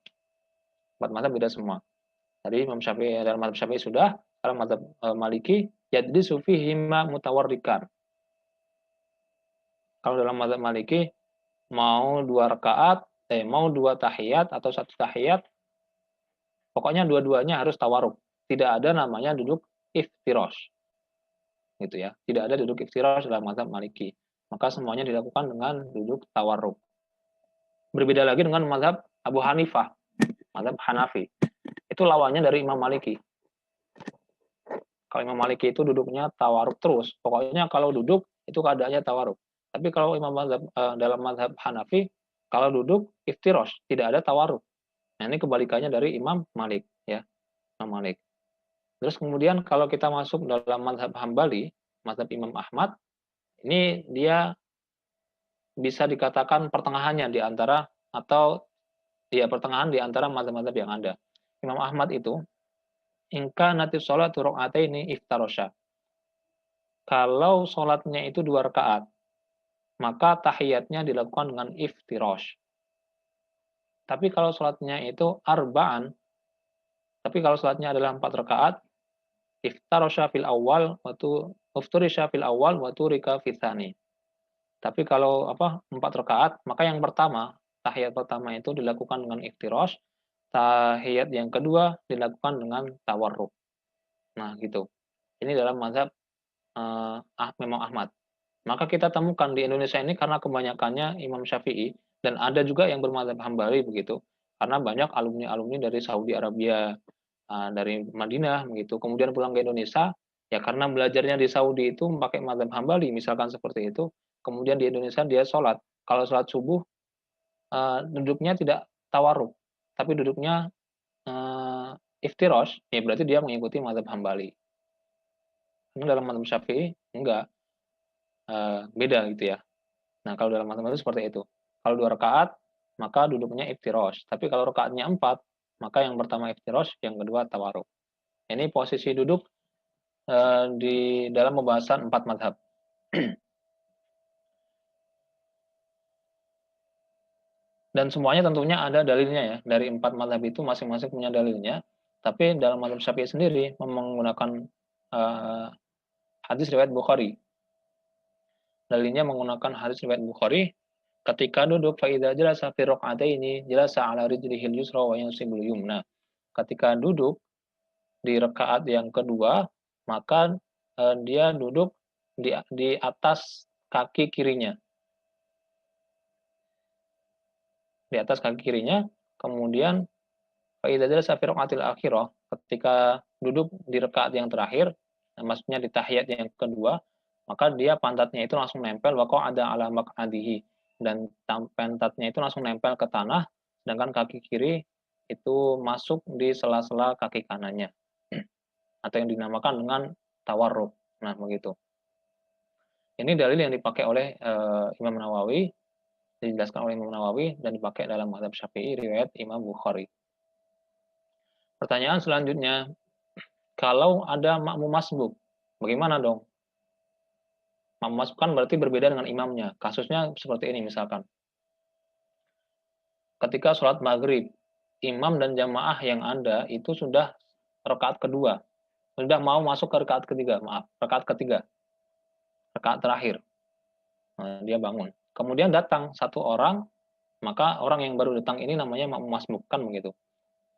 4 mazhab beda semua. Tadi Imam Syafi'i, dalam mazhab Syafi'i sudah, dalam mazhab Maliki, yajlisu fihima mutawarrikan. Kalau dalam mazhab Maliki, mau 2 rakaat, mau 2 tahiyat atau 1 tahiyat, pokoknya dua-duanya harus tawarruk. Tidak ada namanya duduk iftirash. Gitu ya. Tidak ada duduk iftirash dalam mazhab Maliki. Maka semuanya dilakukan dengan duduk tawarruk. Berbeda lagi dengan mazhab Abu Hanifah, mazhab Hanafi. Itu lawannya dari Imam Maliki. Kalau Imam Maliki itu duduknya tawarruk terus. Pokoknya kalau duduk itu keadaannya tawarruk. Tapi kalau dalam mazhab Hanafi, kalau duduk iftirash, tidak ada tawarruk. Nah, ini kebalikannya dari Imam Malik, ya, Imam Malik. Terus kemudian kalau kita masuk dalam mazhab Hambali, mazhab Imam Ahmad, ini dia bisa dikatakan pertengahannya di antara atau ya pertengahan di antara mazhab-mazhab yang ada. Imam Ahmad itu, in kanati sholatu raka'ataini iftarasha. Kalau sholatnya itu 2 rakaat, maka tahiyatnya dilakukan dengan iftirash. Tapi kalau sholatnya itu arba'an, tapi kalau sholatnya adalah 4 rakaat, iftarasha fil awal ufturisha fil awal wa turika fits tsani. Tapi kalau 4 rakaat, maka yang pertama, tahiyat pertama itu dilakukan dengan iftirash, tahiyat yang kedua dilakukan dengan tawarruk. Nah, gitu. Ini dalam mazhab Imam Ahmad. Maka kita temukan di Indonesia ini karena kebanyakannya Imam Syafi'i dan ada juga yang bermadzhab Hambali begitu. Karena banyak alumni-alumni dari Saudi Arabia, dari Madinah begitu. Kemudian pulang ke Indonesia, ya karena belajarnya di Saudi itu pakai madzhab Hambali misalkan seperti itu. Kemudian di Indonesia dia sholat. Kalau sholat subuh duduknya tidak tawarruk, tapi duduknya iftirash, ya berarti dia mengikuti madzhab Hambali. Ini dalam madzhab Syafi'i enggak, beda gitu ya. Nah, kalau dalam matematika seperti itu. Kalau 2 rakaat, maka duduknya iftirash. Tapi kalau rakaatnya 4, maka yang pertama iftirash, yang kedua tawarruk. Ini posisi duduk di dalam pembahasan 4 mazhab. Dan semuanya tentunya ada dalilnya ya. Dari 4 mazhab itu masing-masing punya dalilnya. Tapi dalam mazhab Syafi'i sendiri menggunakan hadis riwayat Bukhari. Dalilnya menggunakan hadis riwayat Bukhari, ketika duduk fa idza jalasa fi rak'ataini jalasa ala rijlihil yusra wa yansibul yumna. Ketika duduk di rakaat yang kedua, maka dia duduk di atas kaki kirinya. Di atas kaki kirinya, kemudian fa idza jalasa fi rak'atil akhirah, ketika duduk di rakaat yang terakhir, maksudnya di tahiyat yang kedua, maka dia pantatnya itu langsung nempel wa qa'ada ala maq'adihi, dan pantatnya itu langsung nempel ke tanah, sedangkan kaki kiri itu masuk di sela-sela kaki kanannya. Atau yang dinamakan dengan tawarruk. Nah, begitu. Ini dalil yang dipakai oleh Imam Nawawi, dijelaskan oleh Imam Nawawi dan dipakai dalam mazhab Syafi'i riwayat Imam Bukhari. Pertanyaan selanjutnya, kalau ada makmum masbuk, bagaimana dong? Makmum masbuk kan berarti berbeda dengan imamnya. Kasusnya seperti ini misalkan. Ketika sholat maghrib, imam dan jamaah yang ada itu sudah rakaat kedua. Sudah mau masuk ke rakaat ketiga, rakaat ketiga. Rakaat terakhir. Nah, dia bangun. Kemudian datang satu orang, maka orang yang baru datang ini namanya makmum masbuk, kan begitu.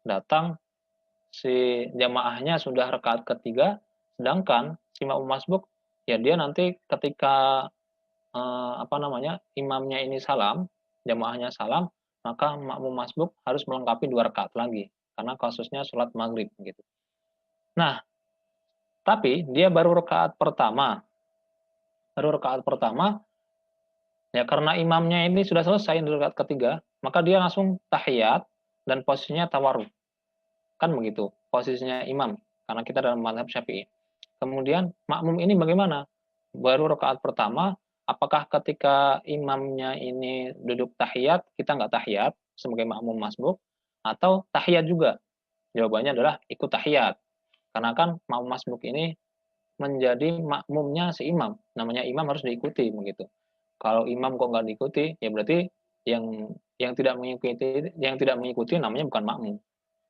Datang, si jamaahnya sudah rakaat ketiga, sedangkan si makmum masbuk, ya dia nanti ketika imamnya ini salam, jamaahnya salam, maka makmum masbuk harus melengkapi 2 rakaat lagi karena kasusnya sholat maghrib gitu. Nah, tapi dia baru rakaat pertama, ya karena imamnya ini sudah selesai di rakaat ketiga, maka dia langsung tahiyat dan posisinya tawarruk, kan begitu posisinya imam karena kita dalam mazhab Syafi'i. Kemudian makmum ini bagaimana? Baru rakaat pertama, apakah ketika imamnya ini duduk tahiyat, kita nggak tahiyat sebagai makmum masbuk, atau tahiyat juga? Jawabannya adalah ikut tahiyat. Karena kan makmum masbuk ini menjadi makmumnya si imam. Namanya imam harus diikuti begitu. Kalau imam kok nggak diikuti, ya berarti yang tidak mengikuti namanya bukan makmum.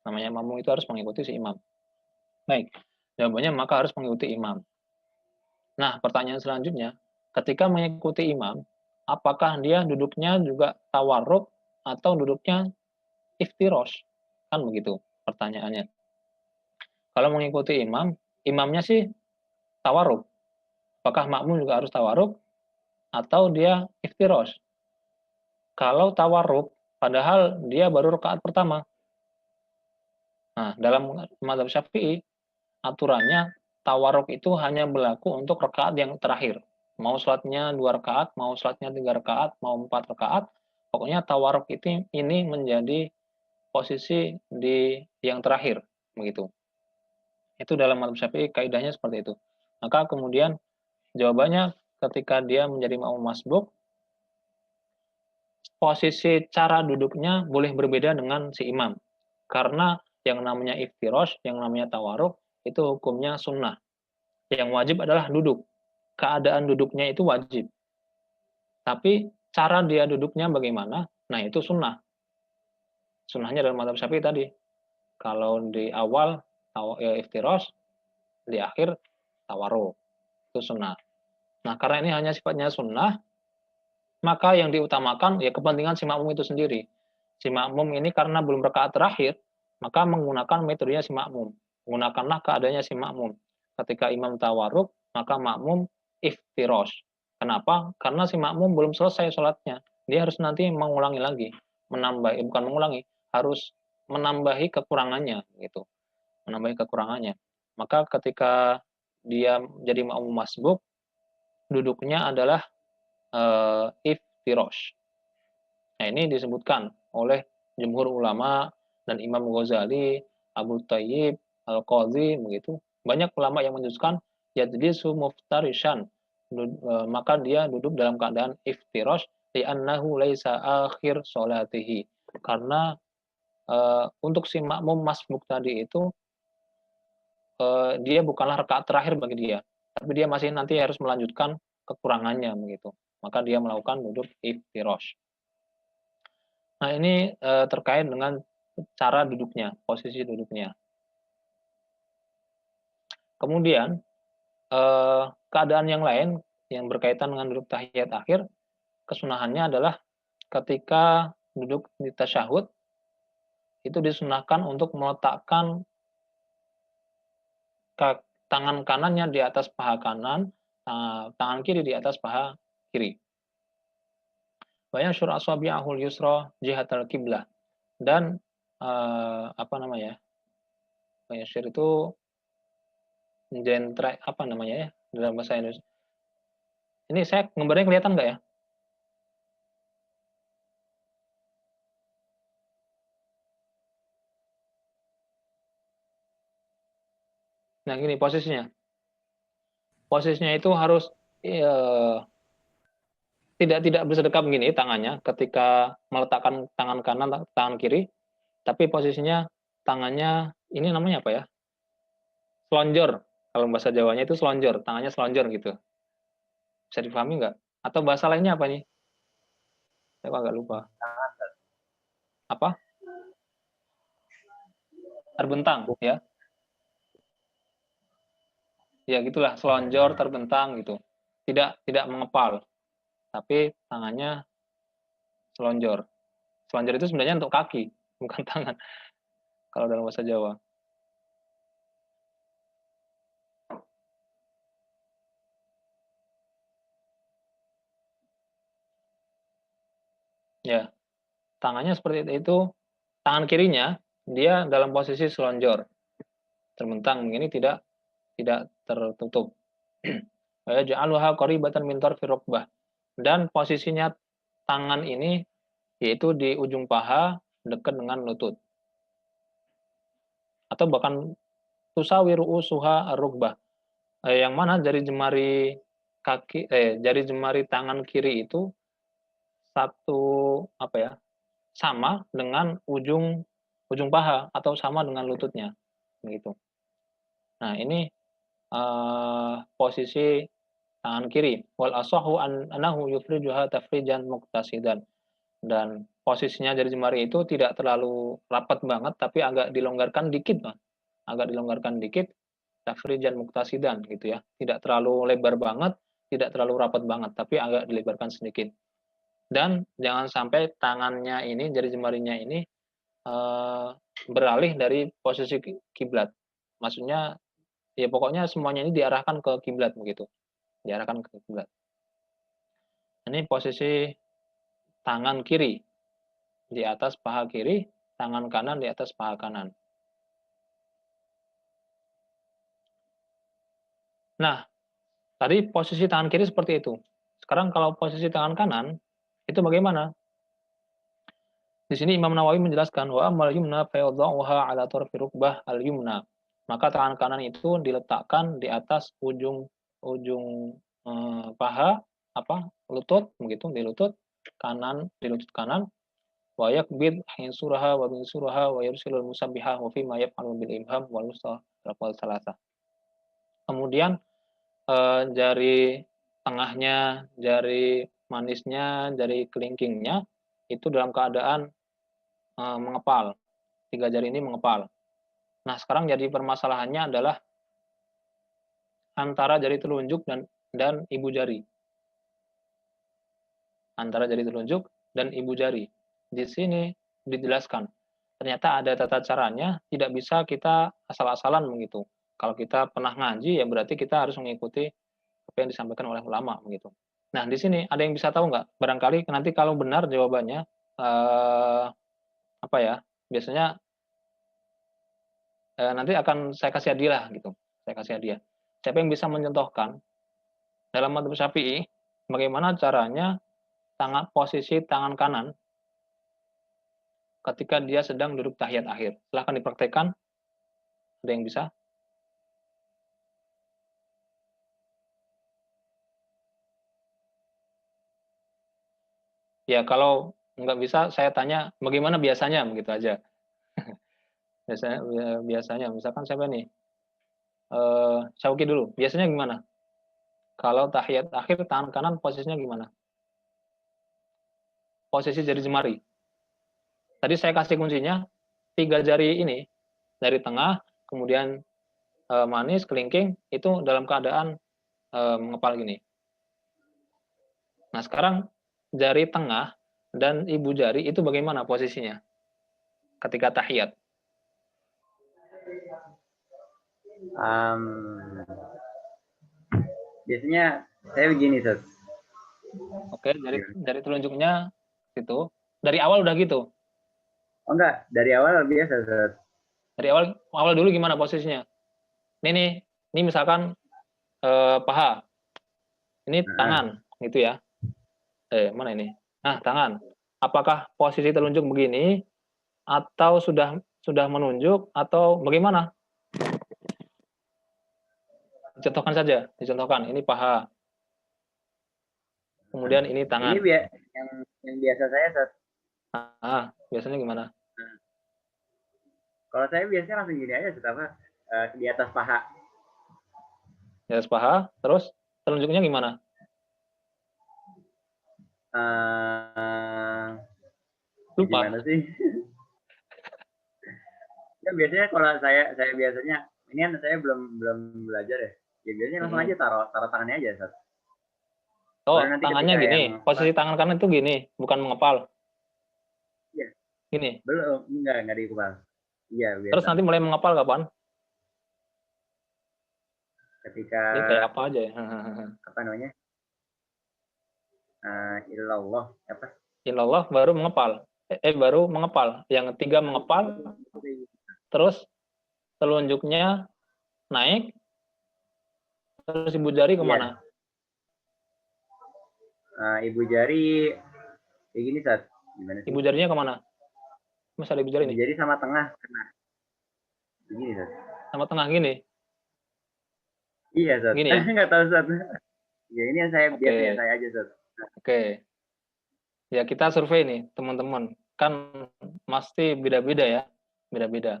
Namanya makmum itu harus mengikuti si imam. Baik, jawabannya maka harus mengikuti imam. Nah, pertanyaan selanjutnya, ketika mengikuti imam, apakah dia duduknya juga tawarruk atau duduknya iftirash? Kan begitu pertanyaannya. Kalau mengikuti imam, imamnya sih tawarruk. Apakah makmum juga harus tawarruk atau dia iftirash? Kalau tawarruk, padahal dia baru rakaat pertama. Nah, dalam mazhab Syafi'i, aturannya tawarruk itu hanya berlaku untuk rakaat yang terakhir. Mau sholatnya 2 rakaat, mau sholatnya 3 rakaat, mau 4 rakaat, pokoknya tawarruk ini menjadi posisi di yang terakhir, begitu. Itu dalam mazhab Syafi'i kaidahnya seperti itu. Maka kemudian jawabannya ketika dia menjadi makmum masbuk, posisi cara duduknya boleh berbeda dengan si imam. Karena yang namanya iftirash, yang namanya tawarruk, itu hukumnya sunnah. Yang wajib adalah duduk. Keadaan duduknya itu wajib. Tapi cara dia duduknya bagaimana? Nah, itu sunnah. Sunnahnya dalam mazhab Syafi'i tadi. Kalau di awal iftirash, di akhir tawarruk. Itu sunnah. Nah, karena ini hanya sifatnya sunnah, maka yang diutamakan ya kepentingan si makmum itu sendiri. Si makmum ini karena belum rakaat terakhir, maka menggunakan metodenya si makmum. Gunakanlah keadaannya si makmum. Ketika imam tawarruk, maka makmum iftirash. Kenapa? Karena si makmum belum selesai sholatnya. Dia harus nanti mengulangi lagi, bukan mengulangi, harus menambahi kekurangannya gitu. Menambahi kekurangannya. Maka ketika dia jadi makmum masbuk, duduknya adalah iftirash. Nah, ini disebutkan oleh jumhur ulama dan Imam Ghazali, Abu Thayyib, Al-Qadhi, begitu. Banyak ulama yang menjuzkan yajlisu muftarishan, maka dia duduk dalam keadaan iftirash li'annahu laisa akhir sholatihi. Karena untuk si makmum masbuk tadi itu dia bukanlah rakaat terakhir bagi dia, tapi dia masih nanti harus melanjutkan kekurangannya begitu. Maka dia melakukan duduk iftirash. Nah, ini terkait dengan cara duduknya, posisi duduknya. Kemudian keadaan yang lain yang berkaitan dengan duduk tahiyat akhir, kesunahannya adalah ketika duduk di tasyahud itu disunahkan untuk meletakkan tangan kanannya di atas paha kanan, tangan kiri di atas paha kiri. Wa yanshur asabi'ahul yusra jihatal qiblah. Dan apa namanya? Wa yanshur itu apa namanya ya dalam bahasa Indonesia. Ini saya gambarnya kelihatan nggak ya? Nah, gini posisinya. Posisinya itu harus tidak bersedekap begini tangannya ketika meletakkan tangan kanan, tangan kiri, tapi posisinya tangannya ini namanya apa ya? Selonjor. Kalau bahasa Jawanya itu selonjor, tangannya selonjor gitu. Bisa dipahami nggak? Atau bahasa lainnya apa nih? Saya agak lupa. Apa? Terbentang, ya. Ya gitulah, selonjor, terbentang gitu. Tidak mengepal, tapi tangannya selonjor. Selonjor itu sebenarnya untuk kaki, bukan tangan. Kalau dalam bahasa Jawa. Ya, tangannya seperti itu. Tangan kirinya dia dalam posisi selonjor, terbentang, ini tidak tertutup. Ya, ja'aluha qaribatan min tarfi rukbah. Dan posisinya tangan ini yaitu di ujung paha dekat dengan lutut. Atau bahkan tusawiru usuha ar-rukbah. Yang mana jari jemari tangan kiri itu satu apa ya? Sama dengan ujung paha atau sama dengan lututnya, begitu. Nah, ini posisi tangan kiri. Wal asahu annahu yufrijuha tafrijan muqtasidan. Dan posisinya jari jemari itu tidak terlalu rapat banget, tapi agak dilonggarkan dikit, agak dilonggarkan dikit, tafrijan muqtasidan gitu ya. Tidak terlalu lebar banget, tidak terlalu rapat banget, tapi agak dilebarkan sedikit. Dan jangan sampai tangannya ini, jari jemarinya ini beralih dari posisi kiblat. Maksudnya ya pokoknya semuanya ini diarahkan ke kiblat begitu. Diarahkan ke kiblat. Ini posisi tangan kiri di atas paha kiri, tangan kanan di atas paha kanan. Nah, Tadi posisi tangan kiri seperti itu. Sekarang kalau posisi tangan kanan, itu bagaimana? Di sini Imam Nawawi menjelaskan wa ammal yumna fa yadha'uha 'ala tarfi rukbah al-yumna. Maka tangan kanan itu diletakkan di atas ujung paha lutut begitu di lutut kanan wa yakbid hinsuraha wa binsuraha wa yursilul musabbiha wa fi ma yaf'alu bil ibham wal wusta wal salasa. Kemudian jari tengahnya, jari manisnya, jari kelingkingnya itu dalam keadaan mengepal. 3 jari ini mengepal. Nah, sekarang jadi permasalahannya adalah antara jari telunjuk dan ibu jari. Antara jari telunjuk dan ibu jari. Di sini dijelaskan. Ternyata ada tata caranya, tidak bisa kita asal-asalan begitu. Kalau kita pernah ngaji, ya berarti kita harus mengikuti apa yang disampaikan oleh ulama begitu. Nah, di sini ada yang bisa tahu nggak? Barangkali nanti kalau benar jawabannya, biasanya nanti akan saya kasih hadiah gitu. Saya kasih hadiah. Siapa yang bisa mencontohkan dalam madzhab Syafi'i bagaimana caranya posisi tangan kanan ketika dia sedang duduk tahiyat akhir? Silahkan dipraktekkan. Ada yang bisa? Ya, kalau nggak bisa, saya tanya bagaimana biasanya, begitu aja. biasanya, misalkan siapa nih? Syauki dulu. Biasanya gimana? Kalau tahiyat akhir, tangan kanan posisinya gimana? Posisi jari jemari. Tadi saya kasih kuncinya, 3 jari ini, dari tengah, kemudian manis, kelingking, itu dalam keadaan mengepal gini. Nah, sekarang jari tengah dan ibu jari itu bagaimana posisinya ketika tahiyat? Biasanya saya begini, Ustaz. Oke, dari telunjuknya gitu. Dari awal udah gitu? Oh enggak, dari awal biasa, Ustaz. Dari awal dulu gimana posisinya? Ini misalkan paha. Ini tangan, gitu ya. Mana ini? Nah, tangan. Apakah posisi telunjuk begini atau sudah menunjuk atau bagaimana? Dicontohkan saja, dicontohkan. Ini paha. Kemudian ini tangan. Ini yang biasa saya, Ustaz. Biasanya gimana? Kalau saya biasanya langsung gini aja, Ustaz, di atas paha. Di atas paha, terus telunjuknya gimana? Lupa. Gimana sih? Ya biasanya kalau saya biasanya ini kan saya belum belajar ya. Ya biasanya langsung aja taruh tangannya aja, Ustaz. Oh, tangannya gini. Posisi tangan kanan itu gini, bukan mengepal. Iya. Gini. Belum, enggak dikepal. Iya, biasa. Terus nanti mulai mengepal kapan? Ketika ini kayak apa aja ya? Apa namanya? Illallah apa? Illallah baru mengepal. Baru mengepal. Yang ketiga mengepal. Terus telunjuknya naik. Terus ibu jari kemana? Ibu jari kayak gini, Ustaz. Gimana sih? Ibu jarinya kemana? Masa ada ibu jari nih? Ibu jari sama tengah. Begini, Ustaz. Sama tengah gini? Iya, Ustaz. Gini ya? Nggak tahu, Ustaz. Ya, ini yang saya biasanya saya aja, Ustaz. Oke. Ya, kita survei nih, teman-teman. Kan pasti beda-beda ya. Beda-beda.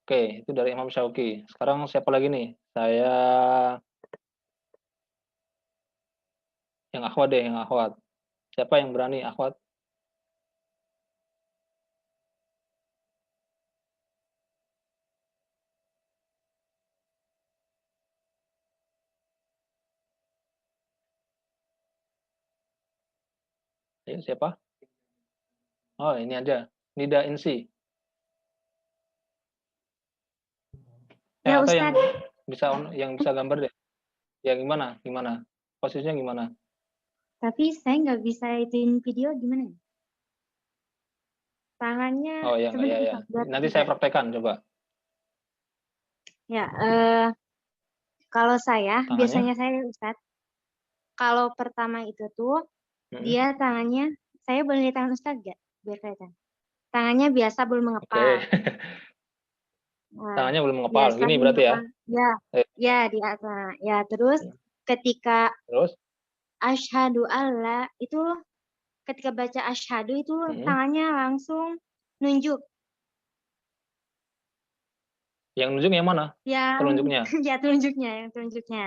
Oke, itu dari Imam Syauqi. Sekarang siapa lagi nih? Saya yang akhwat deh, yang akhwat. Siapa yang berani akhwat? Ayo, siapa? Oh, ini aja. Nida Insi. Ya, atau Ustadz. yang bisa gambar deh. Ya gimana? Gimana? Posisinya gimana? Tapi saya nggak bisa editin video gimana? Tangannya. Oh ya, ya. Nanti saya praktekkan coba. Ya, kalau saya tangannya? biasanya saya Ustadz Kalau pertama itu tuh, dia tangannya, saya boleh lihat tangan Ustadz nggak? Biar kelihatan. Tangannya biasa belum Oke. mengepal. Nah, Tangannya belum mengepal. biasa Gini belum berarti ya. mengepal. Ya, Eh, ya di atas. Ya, terus ketika Terus asyhadu alla itu ketika baca asyhadu itu tangannya langsung nunjuk. yang nunjuk yang mana? Yang Telunjuknya. ya telunjuknya, yang telunjuknya.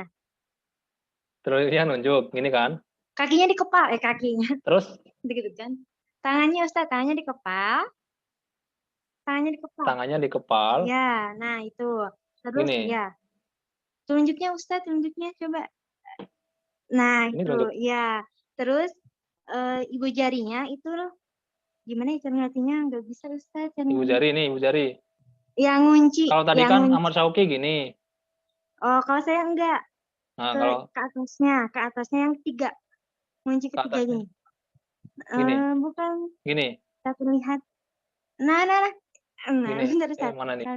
Telunjuknya nunjuk, gini kan? Kakinya dikepal, kakinya. Terus Gitu kan. Tangannya Ustaz, tangannya dikepal. Tangannya dikepal. tangannya dikepal. Ya, nah itu. Terus Gini. ya. Telunjuknya Ustaz, telunjuknya coba. Nah, Ini itu telunjuk. ya. Terus ibu jarinya itu gimana ya cara ngertinya? Nggak bisa Ustaz. Ibu jari nih, ibu jari. Yang ngunci. Kalau tadi yang kan ngunci. Ahmad Syauqi gini. Oh, kalau saya enggak. Nah, Ke atasnya yang ketiga. Ngunci ke ketiga atasnya gini. gini. Bukan. Gini. Saya terlihat. Nah, Gini. bentar Ustaz. Mana nih?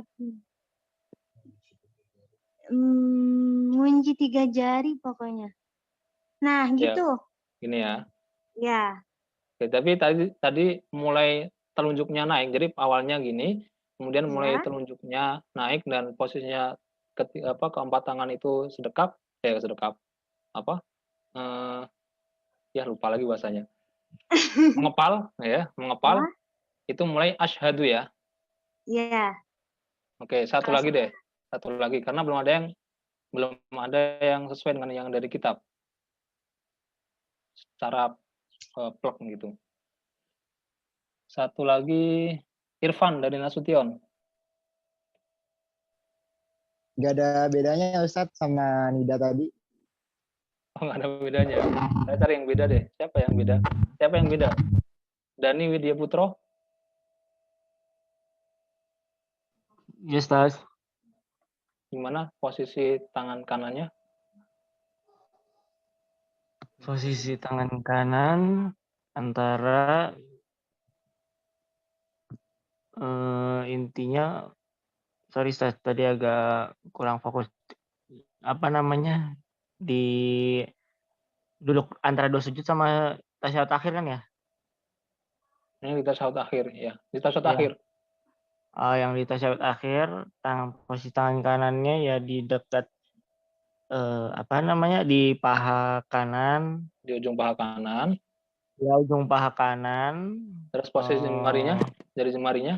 Ngunci 3 jari pokoknya. Nah, Ya, gitu. gini ya. Ya. Oke, tapi tadi mulai telunjuknya naik. Jadi awalnya gini, kemudian mulai Ya. telunjuknya naik dan posisinya keempat tangan itu sedekap. Apa? Ya lupa lagi bahasanya. Mengepal ya, mengepal. Ya. Itu mulai asyhadu ya. Ya. Oke, satu lagi deh. Satu lagi karena belum ada yang sesuai dengan yang dari kitab. Secara plek gitu. Satu lagi Irfan dari Nasution. Nggak ada bedanya ya Ustadz sama Nida tadi. Oh, nggak ada bedanya. Saya cari yang beda deh. Siapa yang beda? Siapa yang beda? Dani Widya Putro? Yes, Ustaz. Gimana posisi tangan kanannya? Posisi tangan kanan antara intinya, sorry Ustaz, tadi agak kurang fokus. Apa namanya? Di duduk antara 2 sujud sama tasyahud akhir kan ya? Ini di tasyahud akhir ya. Di tasyahud Iya. akhir. Yang di tasyahud akhir, posisi tangan kanannya ya di dekat apa namanya? Di paha kanan. Di ujung paha kanan. Ya, ujung paha kanan. Terus posisi jemarinya, dari jemarinya.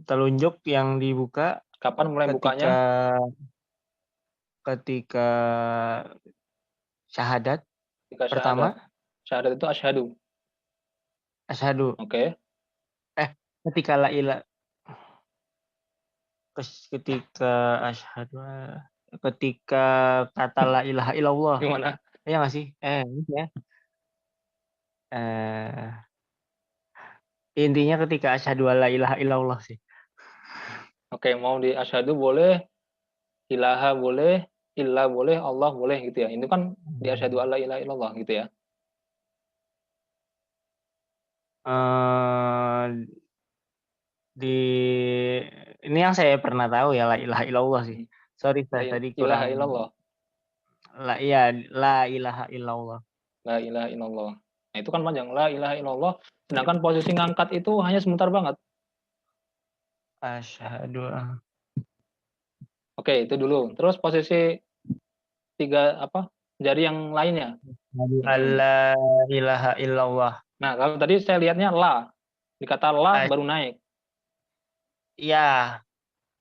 Telunjuk yang dibuka. Kapan mulai bukanya? Ketika syahadat Ketika pertama. Syahadat itu asyhadu. Asyhadu. Oke. Ketika la ilaha, ketika kata la ilaha illallah. Gimana? Iya nggak sih? Ya. Intinya ketika asyhadu alla ilaha illallah sih. Oke, mau di asyhadu boleh, ilaha boleh, illa boleh, Allah boleh gitu ya. Itu kan di asyhadu alla ilaha illallah gitu ya. Ini yang saya pernah tahu ya, la ilaha illallah sih. Sorry La tadi ilaha kurang. illallah. La ilaha illallah. La ilaha illallah. Nah, itu kan panjang. La ilaha illallah. Sedangkan posisi ngangkat itu hanya sebentar banget. Asyhadu. Oke, itu dulu. Terus posisi jari yang lainnya. La ilaha illallah. Nah, kalau tadi saya lihatnya la. Di kata la baru naik. Iya.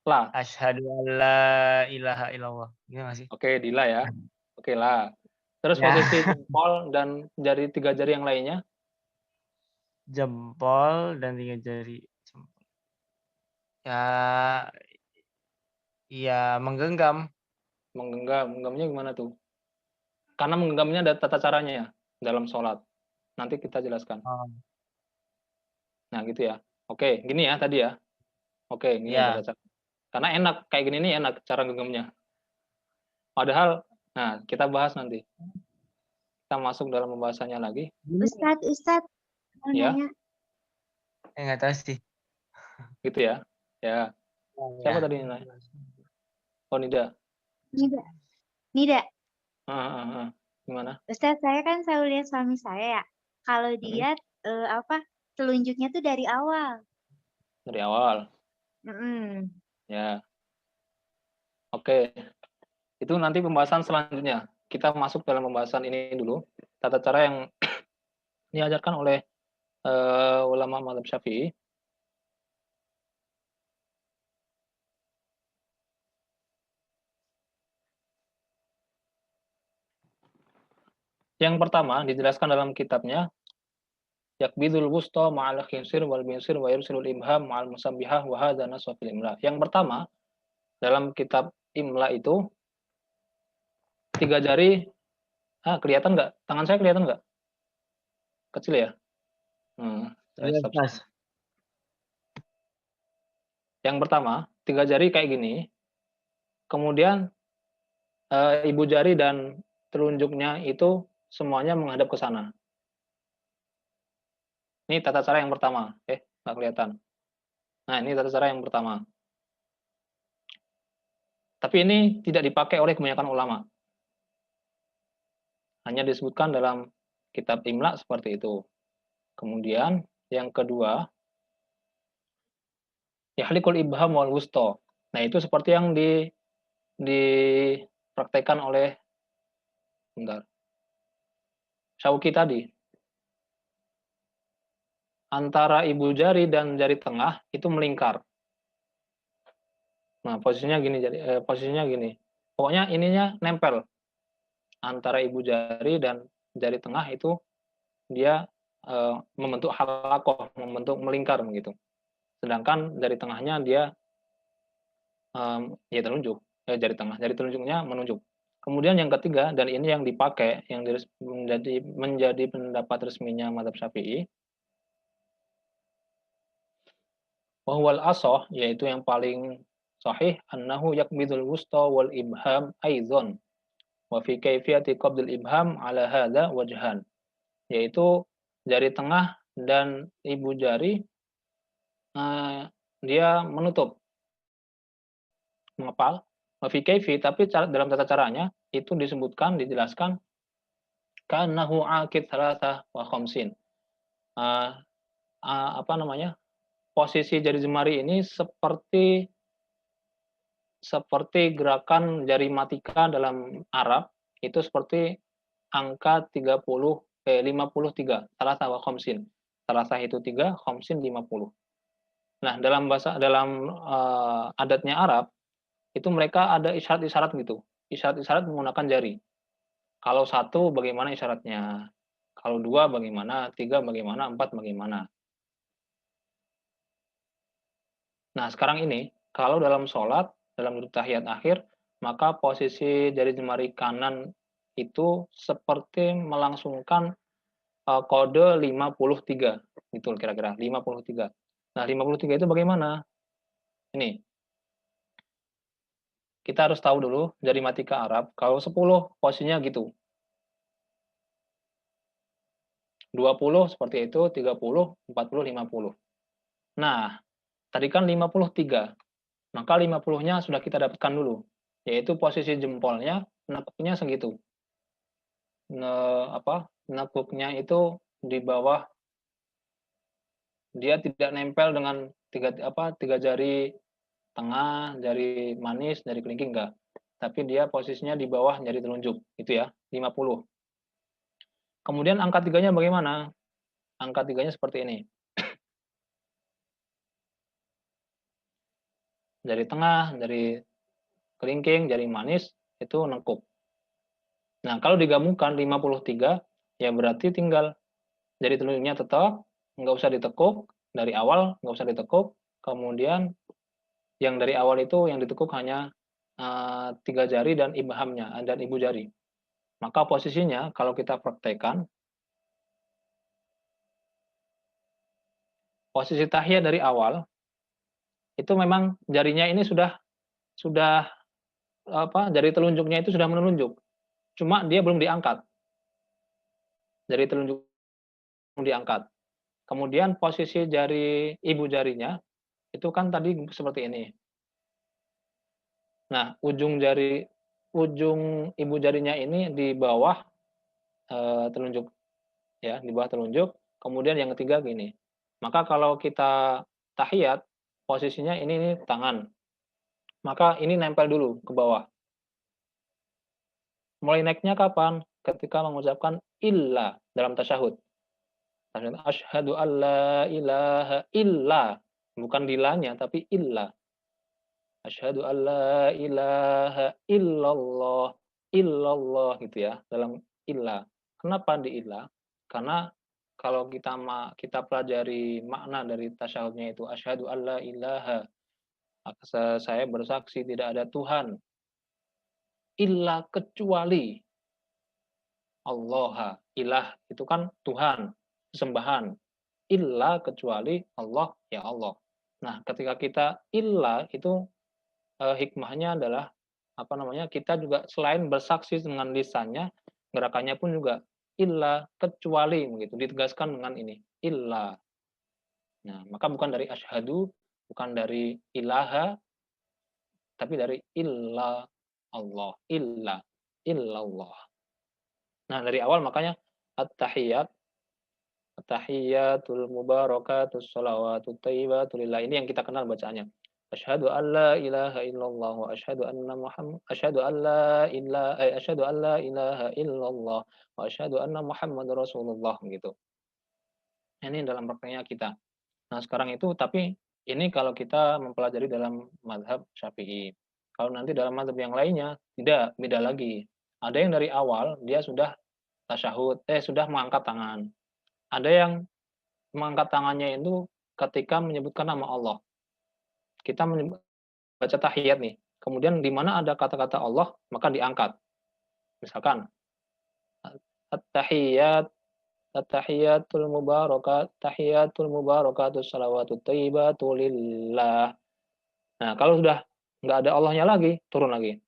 La. Asyhadu alla ilaha illallah. Iya nggak sih? Oke, di la ya. Oke, la. Terus posisi jempol dan tiga jari yang lainnya. Jempol dan 3 jari. Ya menggenggam. Menggenggamnya gimana tuh? Karena menggenggamnya ada tata caranya ya dalam sholat. Nanti kita jelaskan. Nah, gitu ya. Oke, gini ya tadi ya. Oke, gini ya tata cara. Karena enak kayak gini nih, enak cara genggamnya. Padahal, nah kita bahas nanti. Kita masuk dalam pembahasannya lagi. Ustadz. Ya. Nggak tahu sih. Gitu ya. Ya. Siapa tadi Nida? Oh, Nida. Nida, Gimana? Ustaz, saya kan selalu lihat suami saya ya. Kalau dia telunjuknya tuh dari awal. Dari awal. Ya. Oke. Itu nanti pembahasan selanjutnya. Kita masuk dalam pembahasan ini dulu. Tata cara yang diajarkan oleh ulama mazhab Syafi'i. Yang pertama dijelaskan dalam kitabnya yakbidul wusta ma'al khinsir wal binsir wa yursilul ibham ma'al musabbihah wa hadza nasu fil imla. Yang pertama dalam kitab imla itu 3 jari kelihatan nggak? Tangan saya kelihatan nggak? Kecil ya? Yang pertama 3 jari kayak gini. Kemudian ibu jari dan telunjuknya itu semuanya menghadap ke sana. Ini tata cara yang pertama. Nggak kelihatan. Nah, ini tata cara yang pertama. Tapi ini tidak dipakai oleh kebanyakan ulama. Hanya disebutkan dalam kitab imla seperti itu. Kemudian yang kedua, yahlikul ibham wal wusta. Nah, itu seperti yang dipraktekkan oleh Syauqi tadi. Antara ibu jari dan jari tengah itu melingkar. Nah, posisinya gini. Pokoknya ininya nempel. Antara ibu jari dan jari tengah itu dia membentuk halakoh, membentuk melingkar begitu. Sedangkan jari tengahnya dia ya telunjuk. Jari tengah, jari telunjuknya menunjuk. Kemudian yang ketiga, dan ini yang dipakai, yang menjadi pendapat resminya mazhab Syafi'i, wahwal asoh, yaitu yang paling sahih, annahu yakbidul wusta wal ibham aidzon. Wa fi kaifiyati qabdil ibham ala hadza wajhan. Yaitu jari tengah dan ibu jari dia menutup, mengepal. Wa fi kaifi, tapi dalam tata caranya itu disebutkan, dijelaskan ka'annahu aqid salasah wa khamsin. Posisi jari jemari ini seperti gerakan jari matika dalam Arab, itu seperti angka 53, salasah wa khamsin. Salasah itu 3, khamsin 50. Nah, dalam adatnya Arab, itu mereka ada isyarat-isyarat gitu. Isyarat-isyarat menggunakan jari. Kalau 1 bagaimana isyaratnya? Kalau 2 bagaimana? 3 bagaimana? 4 bagaimana? Nah, sekarang ini, kalau dalam sholat, dalam duduk tahiyat akhir, maka posisi jari jemari kanan itu seperti melangsungkan kode 53. Gitu kira-kira, 53. Nah, 53 itu bagaimana? Ini. Kita harus tahu dulu jari matika Arab, kalau 10 posisinya gitu. 20 seperti itu, 30, 40, 50. Nah, tadi kan 53. Maka 50-nya sudah kita dapatkan dulu, yaitu posisi jempolnya, nekuknya segitu. Nekuknya itu di bawah, dia tidak nempel dengan tiga jari tengah, jari manis, jari kelingking, enggak. Tapi dia posisinya di bawah jari telunjuk, itu ya, 50. Kemudian angka 3-nya bagaimana? Angka 3-nya seperti ini. Jari tengah, jari kelingking, jari manis, itu nekuk. Nah, kalau digabungkan 53, ya berarti tinggal jari telunjuknya tetap, nggak usah ditekuk, dari awal nggak usah ditekuk, kemudian yang dari awal itu yang ditekuk hanya 3 jari dan ibhamnya, dan ibu jari. Maka posisinya, kalau kita praktekkan, posisi tahiyat dari awal, itu memang jarinya ini sudah jari telunjuknya itu sudah menunjuk. Cuma dia belum diangkat. Jari telunjuk belum diangkat. Kemudian posisi jari ibu jarinya itu kan tadi seperti ini. Nah, ujung jari ujung ibu jarinya ini di bawah telunjuk, ya, di bawah telunjuk. Kemudian yang ketiga gini. Maka kalau kita tahiyat, posisinya ini nih tangan. Maka ini nempel dulu ke bawah. Mulai naiknya kapan? Ketika mengucapkan illa dalam tasyahud. Asyhadu alla ilaha illa. Bukan dilanya, tapi illa. Asyhadu alla ilaha illallah. Illallah gitu ya, dalam illa. Kenapa di illa? Karena kalau kita pelajari makna dari tasyahudnya itu asyhadu alla ilaha, saya bersaksi tidak ada Tuhan illa kecuali Allah. Ilah itu kan Tuhan, sembahan. Illa kecuali Allah, ya Allah. Nah, ketika kita illa itu hikmahnya adalah apa namanya? Kita juga selain bersaksi dengan lisannya, gerakannya pun juga illa kecuali begitu, ditegaskan dengan ini, illa. Nah, maka bukan dari asyhadu, bukan dari ilaha, tapi dari illa Allah, illa, illallah. Nah, dari awal makanya at-tahiyat, at-tahiyatul mubarakatus shalawatut thayyibatu lillah. Ini yang kita kenal bacaannya. Asyhadu an la ilaha illallah wa asyhadu anna Muhammad asyhadu an la asyhadu an la ilaha illallah wa asyhadu anna Muhammadar Rasulullah gitu. Ini dalam prakteknya kita. Nah, sekarang itu tapi ini kalau kita mempelajari dalam mazhab Syafi'i. Kalau nanti dalam mazhab yang lainnya tidak, beda lagi. Ada yang dari awal dia sudah tasyahud, sudah mengangkat tangan. Ada yang mengangkat tangannya itu ketika menyebutkan nama Allah. Kita baca tahiyat nih. Kemudian di mana ada kata-kata Allah, maka diangkat. Misalkan at-tahiyat at-tahiyatul mubarakatus shalawatut thayyibatu lillah. Nah, kalau sudah nggak ada Allahnya lagi, turun lagi.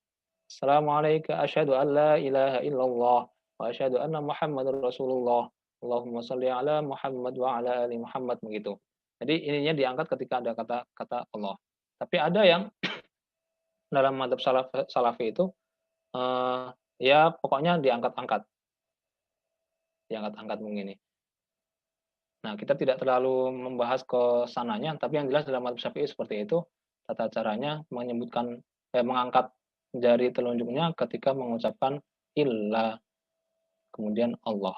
Assalamualaikum asyhadu an la ilaha illallah wa asyhadu anna Muhammadar Rasulullah. Allahumma shalli ala Muhammad wa ala ali Muhammad begitu. Jadi ininya diangkat ketika ada kata-kata Allah. Tapi ada yang dalam madzhab salafi itu ya pokoknya diangkat-angkat. Diangkat-angkat begini. Nah, kita tidak terlalu membahas ke sananya, tapi yang jelas dalam madzhab Syafi'i seperti itu tata caranya menyebutkan mengangkat jari telunjuknya ketika mengucapkan illa kemudian Allah.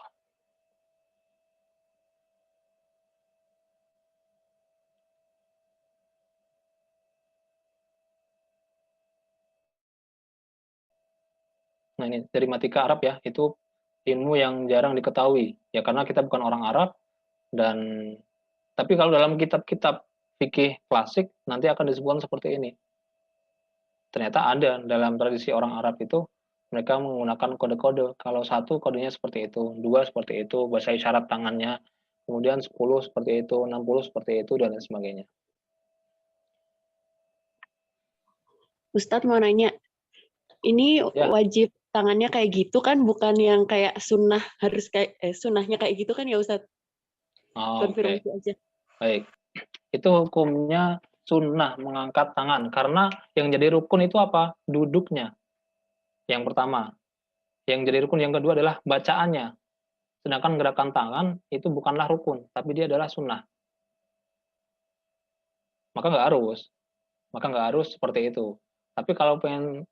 Nah, ini dari Matika Arab ya, itu ilmu yang jarang diketahui. Ya karena kita bukan orang Arab dan tapi kalau dalam kitab-kitab fikih klasik nanti akan disebutkan seperti ini. Ternyata ada dalam tradisi orang Arab itu mereka menggunakan kode-kode. Kalau satu kodenya seperti itu, dua seperti itu, bahasa isyarat tangannya, kemudian 10 seperti itu, 60 seperti itu, dan lain sebagainya. Ustadz mau nanya, ini Ya. wajib tangannya kayak gitu kan, bukan yang kayak sunnah harus kayak sunnahnya kayak gitu kan ya Ustadz? Konfirmasi aja. Baik, itu hukumnya sunnah mengangkat tangan karena yang jadi rukun itu apa? Duduknya. Yang pertama. Yang jadi rukun yang kedua adalah bacaannya. Sedangkan gerakan tangan itu bukanlah rukun, tapi dia adalah sunnah. Maka nggak harus seperti itu. Tapi kalau pengen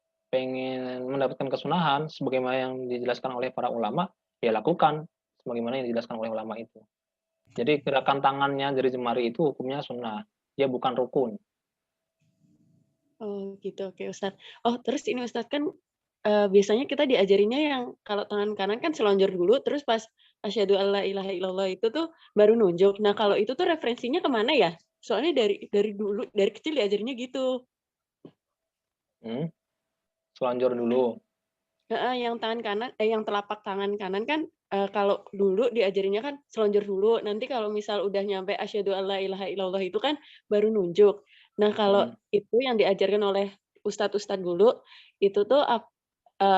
mendapatkan kesunahan sebagaimana yang dijelaskan oleh para ulama, ya lakukan sebagaimana yang dijelaskan oleh ulama itu. Jadi gerakan tangannya dari jemari itu hukumnya sunnah, dia bukan rukun. Oh gitu, oke Ustadz. Oh terus ini Ustadz kan biasanya kita diajarinnya yang kalau tangan kanan kan selonjor dulu, terus pas asyhadu alla ilaha illallah itu tuh baru nunjuk. Nah kalau itu tuh referensinya kemana ya? Soalnya dari dulu, dari kecil diajarinnya gitu. Selonjor dulu. Yang tangan kanan, yang telapak tangan kanan kan kalau dulu diajarinnya kan selonjor dulu. Nanti kalau misal udah nyampe asyhadu alla ilaha illallah itu kan baru nunjuk. Nah kalau itu yang diajarkan oleh ustadz-ustadz dulu, itu tuh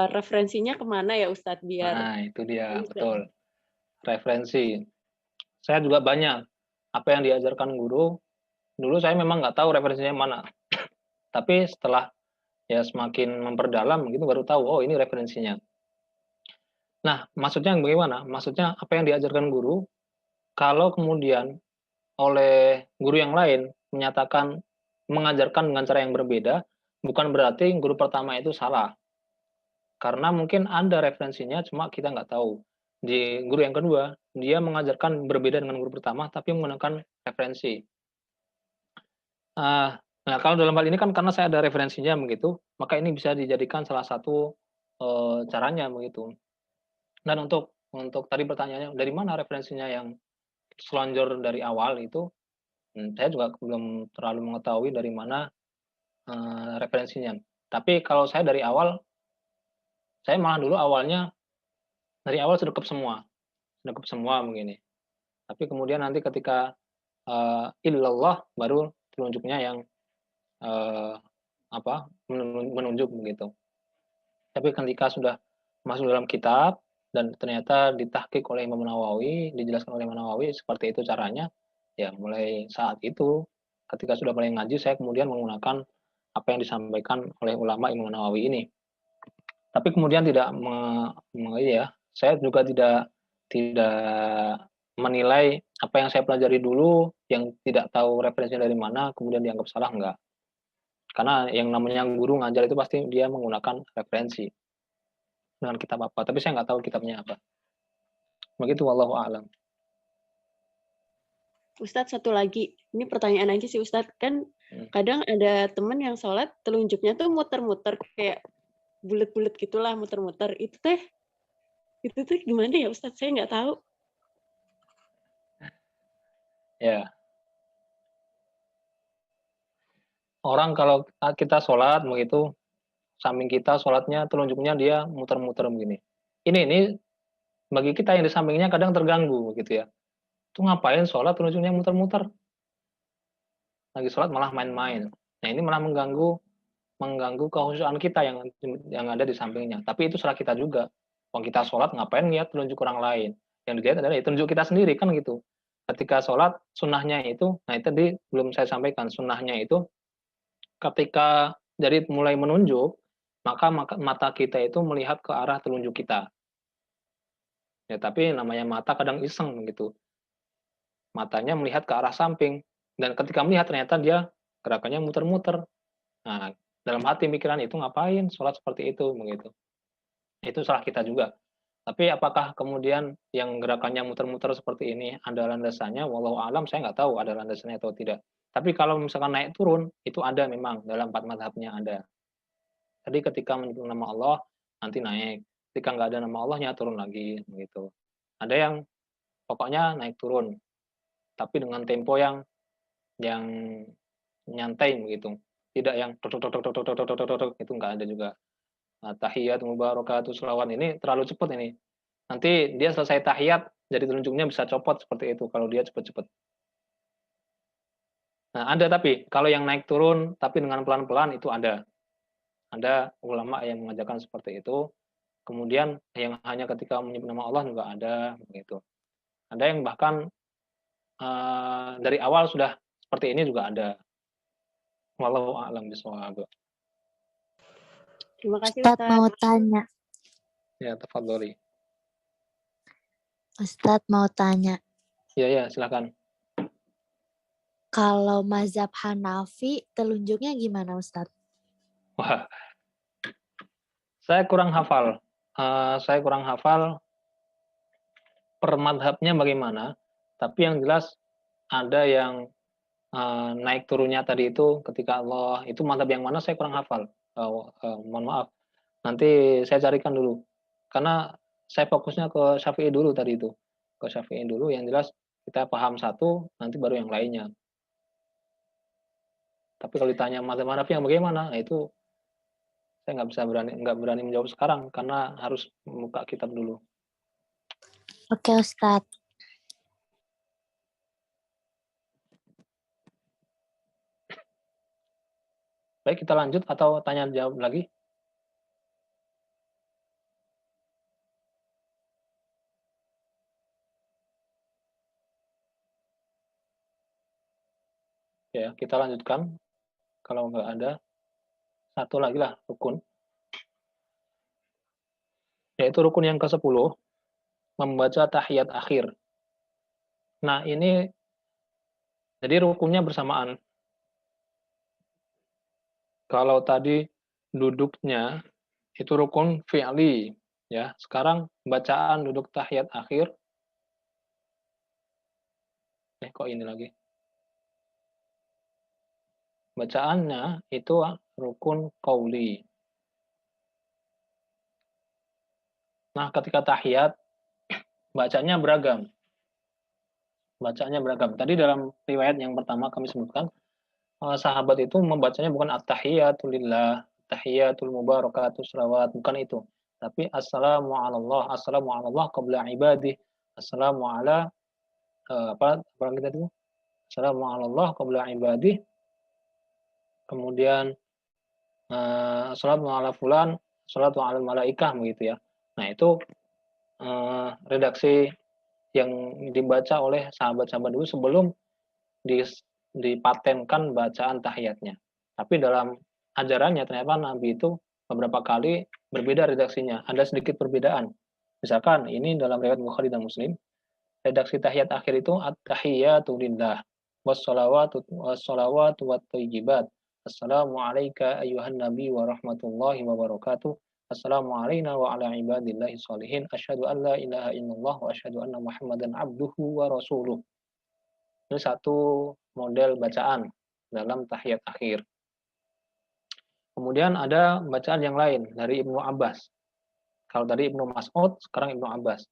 referensinya kemana ya Ustadz biar? Nah itu dia, betul. Referensi. Saya juga banyak. Apa yang diajarkan guru, dulu saya memang nggak tahu referensinya mana. Tapi setelah ya semakin memperdalam gitu baru tahu, oh ini referensinya. Nah, maksudnya bagaimana? Maksudnya apa yang diajarkan guru, kalau kemudian oleh guru yang lain menyatakan mengajarkan dengan cara yang berbeda, bukan berarti guru pertama itu salah. Karena mungkin ada referensinya, cuma kita nggak tahu. Di guru yang kedua, dia mengajarkan berbeda dengan guru pertama, tapi menggunakan referensi. Nah, kalau dalam hal ini kan karena saya ada referensinya begitu, maka ini bisa dijadikan salah satu caranya begitu. Dan untuk tadi pertanyaannya, dari mana referensinya yang selonjor dari awal itu, saya juga belum terlalu mengetahui dari mana referensinya. Tapi kalau saya dari awal, saya malah dulu awalnya dari awal sedekap semua begini. Tapi kemudian nanti ketika illallah baru telunjuknya yang eee, menunjuk begitu. Tapi ketika sudah masuk dalam kitab dan ternyata ditahqiq oleh Imam Nawawi, dijelaskan oleh Imam Nawawi seperti itu caranya, ya mulai saat itu ketika sudah mulai ngaji saya kemudian menggunakan apa yang disampaikan oleh ulama Imam Nawawi ini. Tapi kemudian tidak saya juga tidak menilai apa yang saya pelajari dulu, yang tidak tahu referensinya dari mana, kemudian dianggap salah, enggak. Karena yang namanya guru ngajar itu pasti dia menggunakan referensi dengan kitab apa, tapi saya nggak tahu kitabnya apa. Begitu wallahu a'lam. Ustadz satu lagi, ini pertanyaan aja sih Ustadz, kan kadang ada temen yang sholat telunjuknya tuh muter-muter kayak bulet-bulet gitulah muter-muter. Itu tuh gimana ya Ustadz? Saya nggak tahu. Ya. Orang kalau kita sholat begitu, samping kita sholatnya telunjuknya dia muter-muter begini. Ini bagi kita yang di sampingnya kadang terganggu gitu ya. Itu ngapain sholat telunjuknya muter-muter? Lagi sholat malah main-main. Nah ini malah mengganggu kehusuan kita yang ada di sampingnya. Tapi itu salah kita juga. Kalau kita sholat ngapain lihat telunjuk orang lain? Yang dilihat adalah ya, telunjuk kita sendiri kan gitu. Ketika sholat sunnahnya itu, nah itu tadi belum saya sampaikan sunnahnya itu ketika dari mulai menunjuk maka mata kita itu melihat ke arah telunjuk kita. Ya tapi namanya mata kadang iseng gitu. Matanya melihat ke arah samping dan ketika melihat ternyata dia gerakannya muter-muter. Nah, dalam hati pikiran itu ngapain sholat seperti itu begitu. Itu salah kita juga. Tapi apakah kemudian yang gerakannya muter-muter seperti ini ada landasannya? Wallahu alam saya nggak tahu ada landasannya atau tidak. Tapi kalau misalkan naik turun itu ada memang dalam 4 mazhabnya ada. Jadi ketika menyebut nama Allah nanti naik. Ketika nggak ada nama Allahnya turun lagi begitu. Ada yang pokoknya naik turun tapi dengan tempo yang nyantai begitu. Tidak yang tok tok tok tok tok tok tok tok tok itu nggak ada juga. Tahiyat mubarakatuh sholawat ini terlalu cepat ini. Nanti dia selesai tahiyat jadi telunjuknya bisa copot seperti itu kalau dia cepat-cepat. Nah, ada tapi kalau yang naik turun tapi dengan pelan-pelan itu ada. Ada ulama yang mengajarkan seperti itu. Kemudian yang hanya ketika menyebut nama Allah juga ada begitu. Ada yang bahkan dari awal sudah seperti ini juga ada. Wallahu a'lam bishawab. Terima kasih Ustadz Ustadz. mau tanya. Ya, tafadholi. Ustadz mau tanya. Ya, silakan. Kalau mazhab Hanafi telunjuknya gimana Ustadz? Wah, saya kurang hafal. Per madhabnya bagaimana. Tapi yang jelas ada yang naik turunnya tadi itu ketika Allah itu madhab yang mana saya kurang hafal. Mohon maaf. Nanti saya carikan dulu. Karena saya fokusnya ke Syafi'i dulu tadi itu. Ke Syafi'i dulu yang jelas kita paham satu, nanti baru yang lainnya. Tapi kalau ditanya madhab Hanafi yang bagaimana, nah itu saya nggak berani menjawab sekarang karena harus membuka kitab dulu. Oke Ustadz. Baik, kita lanjut atau tanya jawab lagi? Ya, kita lanjutkan. Kalau nggak ada, satu lagi lah rukun, yaitu rukun yang ke-10, membaca tahiyat akhir. Nah, ini jadi rukunnya bersamaan. Kalau tadi duduknya itu rukun fi'li, ya. Sekarang bacaan duduk tahiyat akhir. Kok ini lagi? Bacaannya itu rukun qauli. Nah, ketika tahiyat bacanya beragam. Bacaannya beragam. Tadi dalam riwayat yang pertama kami sebutkan, sahabat itu membacanya bukan at-tahiyatu lillah, tahiyatul mubarakatuh shalawat, bukan itu. Tapi assalamu ala qabla ibadih, assalamu ala apa kita itu? Assalamu ala qabla ibadih. Kemudian salatu ala fulan, salatu ala malaikah begitu ya. Nah, itu redaksi yang dibaca oleh sahabat-sahabat dulu sebelum dipatenkan bacaan tahiyatnya. Tapi dalam ajarannya ternyata Nabi itu beberapa kali berbeda redaksinya, ada sedikit perbedaan. Misalkan ini dalam riwayat Bukhari dan Muslim, redaksi tahiyat akhir itu at-tahiyatu lillah wassalawatu wathayyibat. Assalamu alayka ayyuhan nabi wa rahmatullahi wa barakatuh. Assalamu alayna wa ala ibadillahi sholihin. Asyhadu an la ilaha illallah wa asyhadu anna Muhammadan abduhu wa rasuluh. Ini satu model bacaan dalam tahiyat akhir. Kemudian ada bacaan yang lain dari Ibnu Abbas. Kalau tadi Ibnu Mas'ud, sekarang Ibnu Abbas.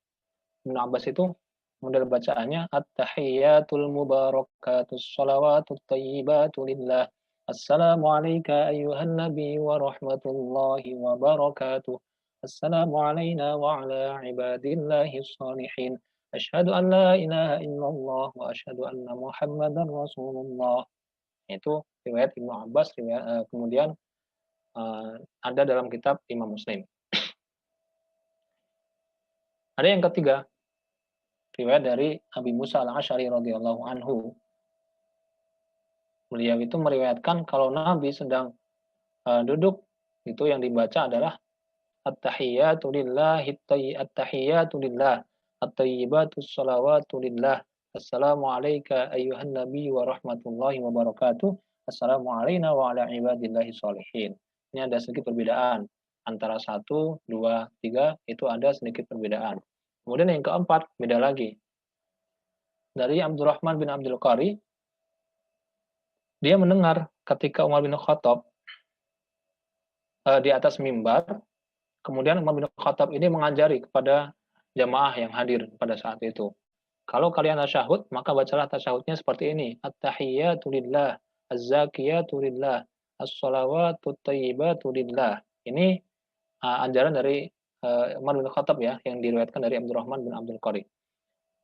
Ibnu Abbas itu model bacaannya at-tahiyyatul mubarakatus shalawatut thayyibatu lillah. Assalamu alayka ayyuhan nabi wa rahmatullahi wa barakatuh. Assalamu alayna wa ala ibadillahi sholihin. Asyhadu an la ilaha illallah wa asyhadu anna Muhammadan Rasulullah. Itu riwayat Ibnu Abbas, kemudian ada dalam kitab Imam Muslim. Ada yang ketiga, riwayat dari Abi Musa al-Asy'ari radhiyallahu anhu. Beliau itu meriwayatkan kalau Nabi sedang duduk, itu yang dibaca adalah at-tahiyyatu lillahi at-tahiyyatu lillah, at-thayyibatus shalawatu lillah. Assalamu alayka ayyuhan nabi wa rahmatullahi wa barakatuh. Assalamu alayna wa ala ibadillahi sholihin. Ini ada sedikit perbedaan antara 1, 2, 3, itu ada sedikit perbedaan. Kemudian yang keempat, beda lagi. Dari Abdurrahman bin Abdul Qari, dia mendengar ketika Umar bin Khattab di atas mimbar, kemudian Umar bin Khattab ini mengajari kepada jamaah yang hadir pada saat itu. Kalau kalian tasyahud, maka bacalah tasyahudnya seperti ini. At-tahiyyatu lillah, az-zakiyatu lillah, as-shalawatut thayyibatu lillah. Ini ajaran dari Umar bin Khattab ya, yang diriwayatkan dari Abdurrahman bin Abdul Qari.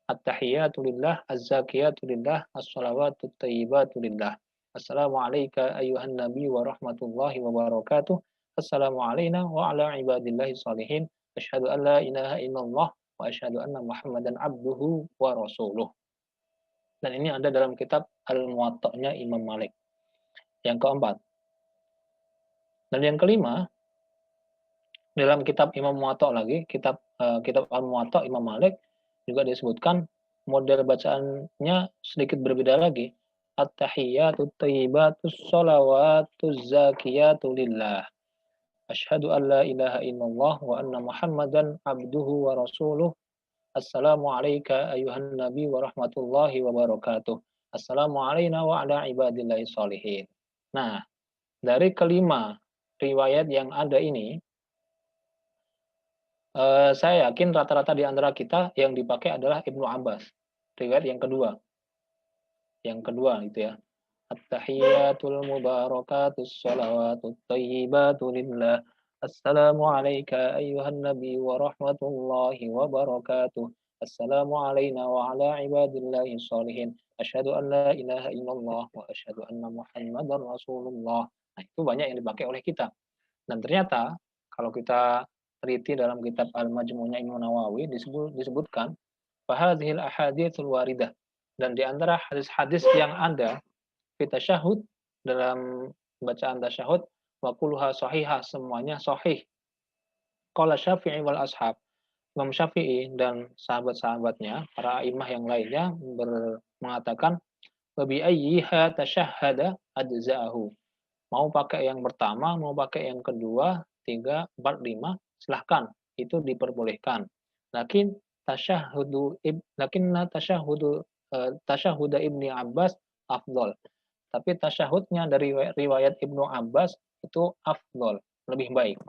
At-tahiyyatu lillah, az-zakiyatu lillah, as-shalawatut thayyibatu lillah. Assalamu alayka ayyuhan nabi wa rahmatullahi wa barakatuh. Assalamu alayna wa ala ibadillahi sholihin. Asyhadu an la ilaha illallah wa asyhadu anna Muhammadan abduhu wa rasuluh. Dan ini ada dalam kitab Al-Muwatta'nya Imam Malik. Yang keempat. Dan yang kelima, dalam kitab Imam Muwatta' lagi, kitab Al-Muwatta' Imam Malik juga disebutkan model bacaannya sedikit berbeda lagi. At-tahiyyatut thayyibatus shalawatuz zakiyatu lillah. Asyhadu an la ilaha illallah wa anna Muhammadan abduhu wa rasuluh. Assalamu alayka ayyuhan nabi wa rahmatullahi wa barakatuh. Assalamu alayna wa ala ibadillahi sholihin. Nah, dari kelima riwayat yang ada ini, saya yakin rata-rata di antara kita yang dipakai adalah Ibnu Abbas. Riwayat yang kedua. Yang kedua itu ya. At-tahiyyatul mubarakatus shalawatut thayyibatu lillah. Assalamu alayka ayyuhan nabi wa rahmatullahi wa barakatuh. Assalamu alayna wa ala ibadillahi sholihin. Asyhadu an la ilaha illallah wa asyhadu anna Muhammadan Rasulullah. Nah, itu banyak yang dipakai oleh kita. Dan ternyata kalau kita teliti dalam kitab Al-Majmu'nya Imam Nawawi disebutkan fahadhil ahaditsul waridah, dan di antara hadis-hadis yang ada fi tasyahud, dalam bacaan tasyahud, wa kulluha sahihah, semuanya sahih. Qala Syafi'i wal ashab. Imam Syafi'i dan sahabat-sahabatnya, para imam yang lainnya mengatakan wa bi ayyiha tashahhada ajza'ahu. Mau pakai yang pertama, mau pakai yang kedua, 3, 4, 5, silahkan. Itu diperbolehkan. Lakin tasyahhuda Ibni Abbas afdol. Tapi tasyahudnya dari riwayat Ibnu Abbas itu afdol, lebih baik.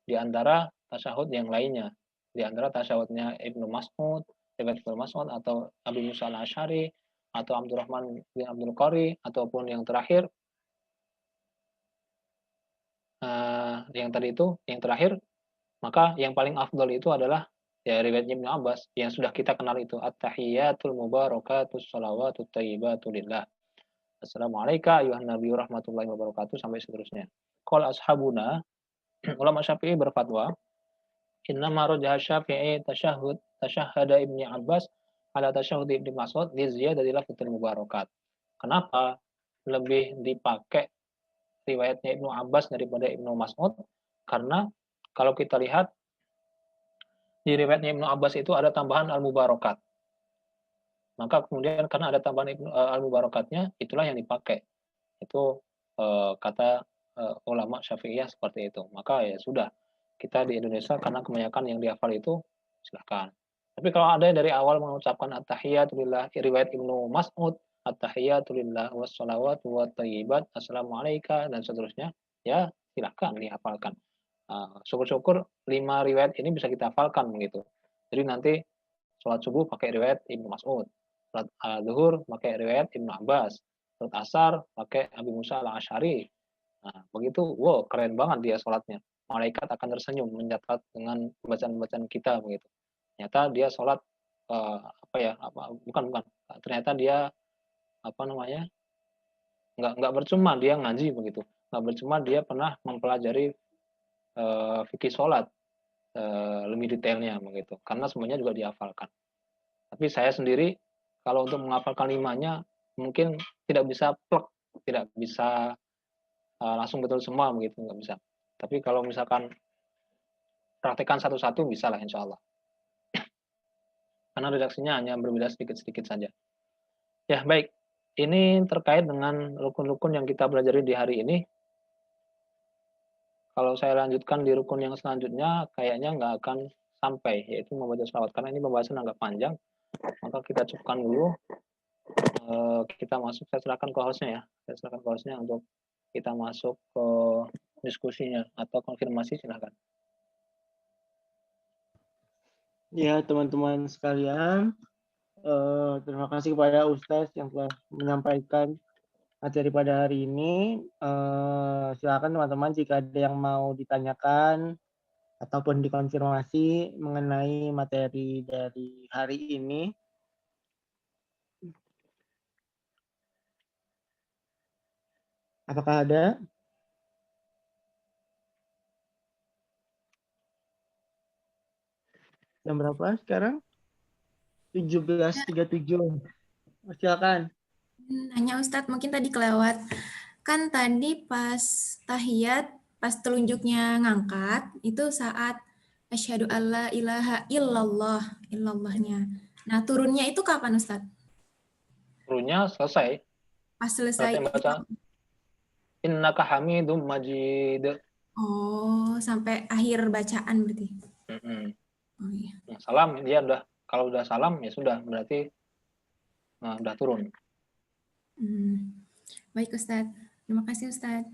Di antara tasyahud yang lainnya. Di antara tasyahudnya Ibnu Mas'ud, riwayat Ibnu Mas'ud atau Abi Musa al-Asy'ari atau Abdurrahman bin Abdul Qari ataupun yang terakhir yang tadi itu, yang terakhir, maka yang paling afdol itu adalah ya riwayat Ibnu Abbas yang sudah kita kenal itu at-tahiyyatul mubarakatus shalawatut thayyibatu lillah. Assalamualaikum ayuhan nabiyyu rahmatullahi wabarakatuh sampai seterusnya. Qala ashabuna ulama Syafi'i berfatwa inna ma rajaha Syafi'i tashahhada Ibnu Abbas ala tasyahhud Ibnu Mas'ud li ziyadati lafzul mubarakat. Kenapa lebih dipakai riwayatnya Ibnu Abbas daripada Ibnu Mas'ud? Karena kalau kita lihat di riwayatnya Ibnu Abbas itu ada tambahan al-mubarakat. Maka kemudian karena ada tambahan al-mubarakatnya, itulah yang dipakai. Itu kata ulama Syafi'iyah seperti itu. Maka ya sudah, kita di Indonesia karena kebanyakan yang dihafal itu silakan. Tapi kalau ada dari awal mengucapkan at-tahiyatu lillah, riwayat Ibnu Mas'ud, at-tahiyatu lillah wassalawatu wattayyibat, assalamualaikum dan seterusnya, ya silakan dihafalkan. Syukur-syukur 5 riwayat ini bisa kita hafalkan begitu. Jadi nanti sholat subuh pakai riwayat Ibnu Mas'ud, sholat zuhur pakai riwayat Ibnu Abbas, sholat asar pakai Abi Musa al-Asy'ari. Nah, begitu, wow, keren banget dia sholatnya. Malaikat akan tersenyum mencatat dengan bacaan-bacaan kita begitu. Ternyata dia sholat bukan. Ternyata dia nggak bercuma dia ngaji begitu. Nggak bercuma dia pernah mempelajari fikih sholat lebih detailnya begitu. Karena semuanya juga dihafalkan. Tapi saya sendiri kalau untuk menghafalkan 5-nya mungkin tidak bisa plek, tidak bisa langsung betul semua begitu, nggak bisa. Tapi kalau misalkan praktekkan satu-satu bisa lah insya Allah. Karena redaksinya hanya berbeda sedikit-sedikit saja. Ya baik, ini terkait dengan rukun-rukun yang kita pelajari di hari ini. Kalau saya lanjutkan di rukun yang selanjutnya, kayaknya nggak akan sampai, yaitu membaca sholawat. Karena ini pembahasan agak panjang, maka kita cukupkan dulu. Kita masuk, saya serahkan ke hostnya ya. Saya serahkan ke hostnya untuk kita masuk ke diskusinya atau konfirmasi, silahkan. Ya, teman-teman sekalian, terima kasih kepada Ustadz yang telah menyampaikan materi pada hari ini. Silakan teman-teman jika ada yang mau ditanyakan ataupun dikonfirmasi mengenai materi dari hari ini. Apakah ada? Jam berapa sekarang? 17.37. Silakan. Nanya Ustadz, mungkin tadi kelewat. Kan tadi pas tahiyat, pas telunjuknya ngangkat, itu saat asyhadu alla ilaha illallahnya. Nah, turunnya itu kapan Ustadz? Turunnya selesai. Pas selesai. Baca innaka hamidum majid. Oh, sampai akhir bacaan berarti. Oh, iya. Nah, salam dia udah, kalau udah salam ya sudah berarti udah turun. Baik Ustadz, terima kasih Ustadz.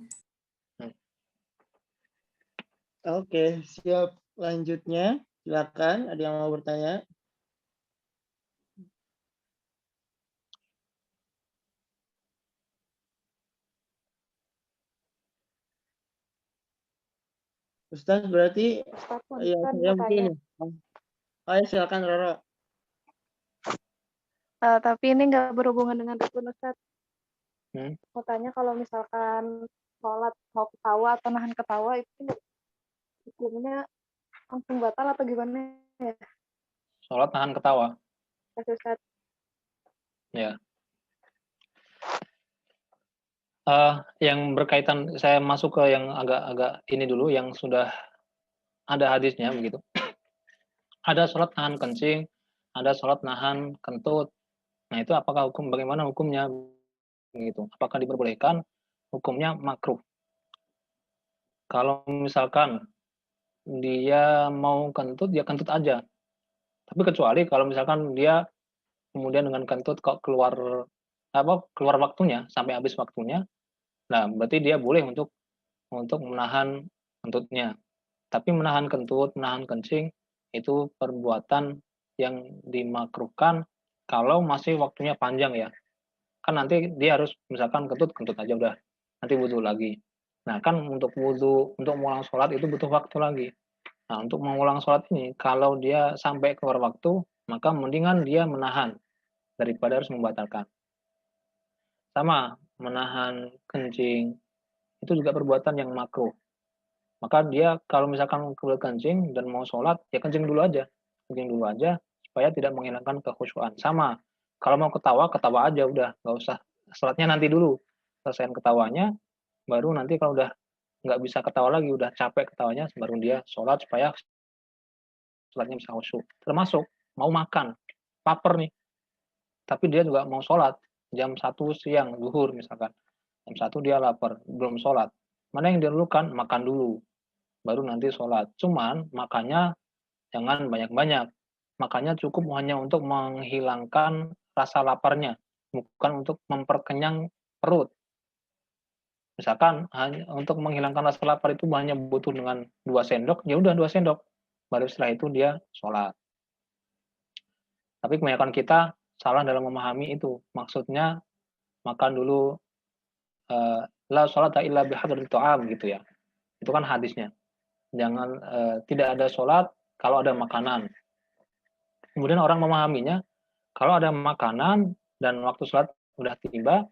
Oke, siap. Lanjutnya, silakan. Ada yang mau bertanya? Ustadz berarti ya saya mungkin. Ayo silakan Roro. Tapi ini nggak berhubungan dengan rukun Ustadz. Mau tanya kalau misalkan sholat mau ketawa atau nahan ketawa itu hukumnya langsung batal atau gimana ya? Sholat nahan ketawa. Kasih Ustadz. Ya. Yang berkaitan, saya masuk ke yang agak ini dulu, yang sudah ada hadisnya begitu. Ada sholat nahan kencing, ada sholat nahan kentut. Nah, itu apakah bagaimana hukumnya gitu? Apakah diperbolehkan? Hukumnya makruh. Kalau misalkan dia mau kentut, ya kentut aja. Tapi kecuali kalau misalkan dia kemudian dengan kentut kok keluar waktunya, sampai habis waktunya, nah berarti dia boleh untuk menahan kentutnya. Tapi menahan kentut, menahan kencing itu perbuatan yang dimakruhkan kalau masih waktunya panjang ya. Kan nanti dia harus misalkan kentut aja udah, nanti wudhu lagi. Nah kan untuk wudhu, untuk mengulang sholat itu butuh waktu lagi. Nah untuk mengulang sholat ini, kalau dia sampai keluar waktu, maka mendingan dia menahan daripada harus membatalkan. Sama, menahan kencing, itu juga perbuatan yang makruh. Maka dia kalau misalkan keluar kencing dan mau sholat, ya kencing dulu aja supaya tidak menghilangkan kekhusyuan. Sama, kalau mau ketawa aja udah, nggak usah sholatnya nanti dulu, selesaiin ketawanya, baru nanti kalau udah nggak bisa ketawa lagi, udah capek ketawanya, baru dia sholat supaya sholatnya bisa khusyuk. Termasuk mau makan, lapar nih, tapi dia juga mau sholat jam 1 siang, zuhur misalkan, jam 1 dia lapar, belum sholat. Mana yang didahulukan? Makan dulu, baru nanti sholat. Cuman makannya jangan banyak-banyak. Makannya cukup hanya untuk menghilangkan rasa laparnya, bukan untuk memperkenyang perut. Misalkan hanya untuk menghilangkan rasa lapar itu hanya butuh dengan 2 sendok, ya udah 2 sendok. Baru setelah itu dia sholat. Tapi kebanyakan kita salah dalam memahami itu. Maksudnya makan dulu, la sholata illa bihadratit ta'am gitu ya. Itu kan hadisnya. Jangan tidak ada sholat kalau ada makanan. Kemudian orang memahaminya, kalau ada makanan dan waktu sholat udah tiba,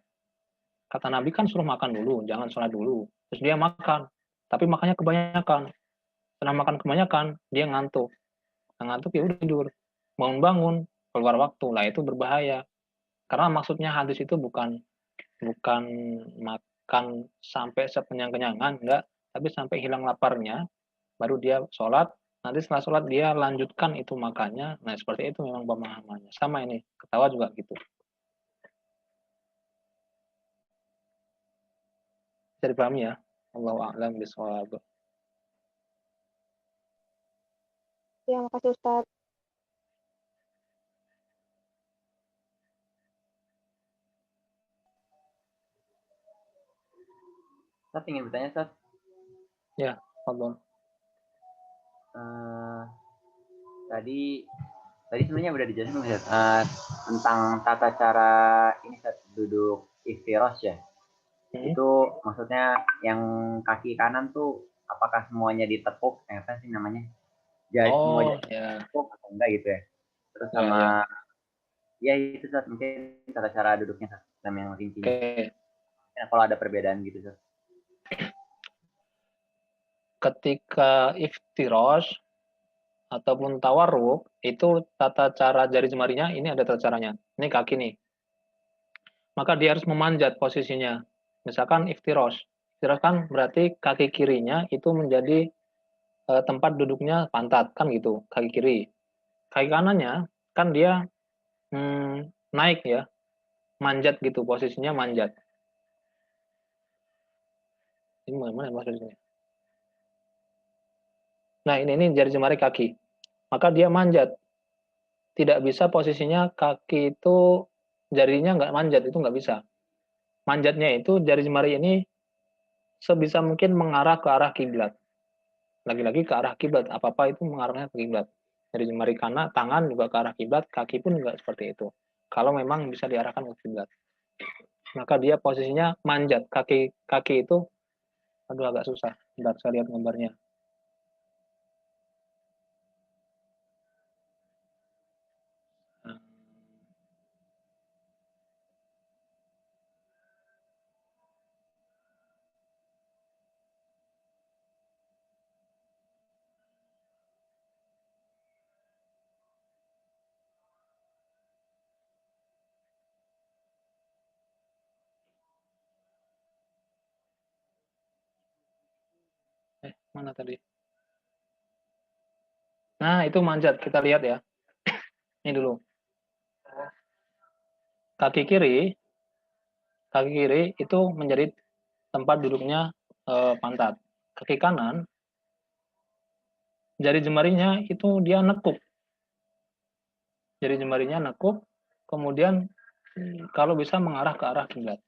kata Nabi kan suruh makan dulu, jangan sholat dulu. Terus dia makan, tapi makannya kebanyakan. Setelah makan kebanyakan, dia ngantuk. Nah, ngantuk ya udah tidur. Bangun-bangun, keluar waktu, lah itu berbahaya. Karena maksudnya hadis itu bukan makan sampai sekenyang-kenyangan, enggak, tapi sampai hilang laparnya, baru dia sholat, nanti setelah sholat dia lanjutkan itu makannya. Nah seperti itu memang pemahamannya. Sama ini, ketawa juga gitu. Bisa dipahami ya? Allahu a'lam bishawab. Ya, makasih Ustaz. Ustaz ingin bertanya, Ustaz. Ya, Fadhol. Tadi sebenarnya udah dijelasin Ustaz, tentang tata cara ini Ustaz, duduk iftirash ya. Itu maksudnya yang kaki kanan tuh apakah semuanya ditekuk, apa sih namanya? Jadi semua ditekuk atau enggak gitu ya. Terus sama ya itu Ustaz, mungkin tata cara duduknya Ustaz, sama yang rincinya. Ya, kalau ada perbedaan gitu Ustaz. Ketika iftirash ataupun tawarruk, itu tata cara jari jemarinya, ini ada tata caranya. Ini kaki nih. Maka dia harus memanjat posisinya. Misalkan iftirash. Iftirash kan berarti kaki kirinya itu menjadi tempat duduknya pantat, kan gitu, kaki kiri. Kaki kanannya, kan dia naik ya, manjat gitu, posisinya manjat. Ini mana posisinya? Nah, ini jari jemari kaki. Maka dia manjat. Tidak bisa posisinya kaki itu jarinya nggak manjat, itu nggak bisa. Manjatnya itu jari jemari ini sebisa mungkin mengarah ke arah kiblat. Lagi-lagi ke arah kiblat, apa-apa itu mengarahnya ke kiblat. Jari jemari kanan, tangan juga ke arah kiblat, kaki pun juga seperti itu. Kalau memang bisa diarahkan ke kiblat. Maka dia posisinya manjat, kaki itu, aduh agak susah. Bentar saya lihat gambarnya. Mana tadi? Nah, itu manjat. Kita lihat ya. Ini dulu. Kaki kiri itu menjadi tempat duduknya pantat. Kaki kanan, jari jemarinya itu dia nekuk. Jari jemarinya nekuk, kemudian kalau bisa mengarah ke arah kiblat.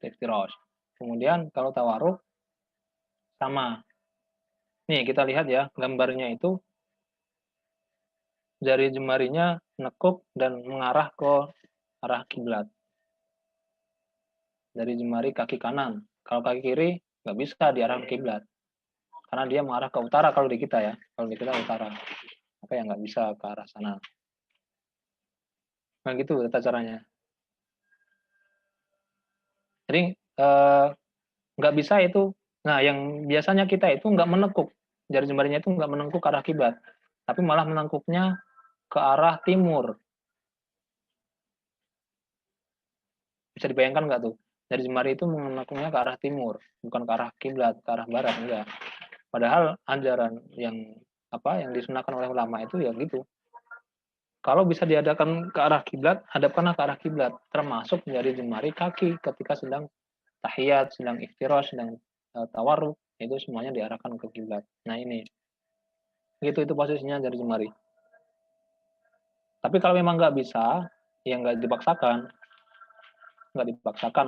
Iftirash. Kemudian kalau tawarruk sama. Nih, kita lihat ya, gambarnya itu jari jemarinya nekuk dan mengarah ke arah kiblat. Dari jemari kaki kanan. Kalau kaki kiri nggak bisa diarah ke kiblat. Karena dia mengarah ke utara kalau di kita ya. Kalau di kita utara. Maka ya nggak bisa ke arah sana. Nah gitu tata caranya. Jadi nggak bisa itu. Nah yang biasanya kita itu nggak menekuk. Jari jemarinya itu nggak menekuk ke arah kiblat. Tapi malah menekuknya ke arah timur. Bisa dibayangkan nggak tuh? Jari jemari itu menekuknya ke arah timur. Bukan ke arah kiblat, ke arah barat. Enggak. Padahal ajaran yang disunahkan oleh ulama itu ya gitu. Kalau bisa diadakan ke arah kiblat, hadapkanlah ke arah kiblat, termasuk jari jemari kaki ketika sedang tahiyat, sedang iftirash, sedang tawarruk, itu semuanya diarahkan ke kiblat. Nah ini, gitu itu posisinya jari jemari. Tapi kalau memang nggak bisa, ya nggak dipaksakan,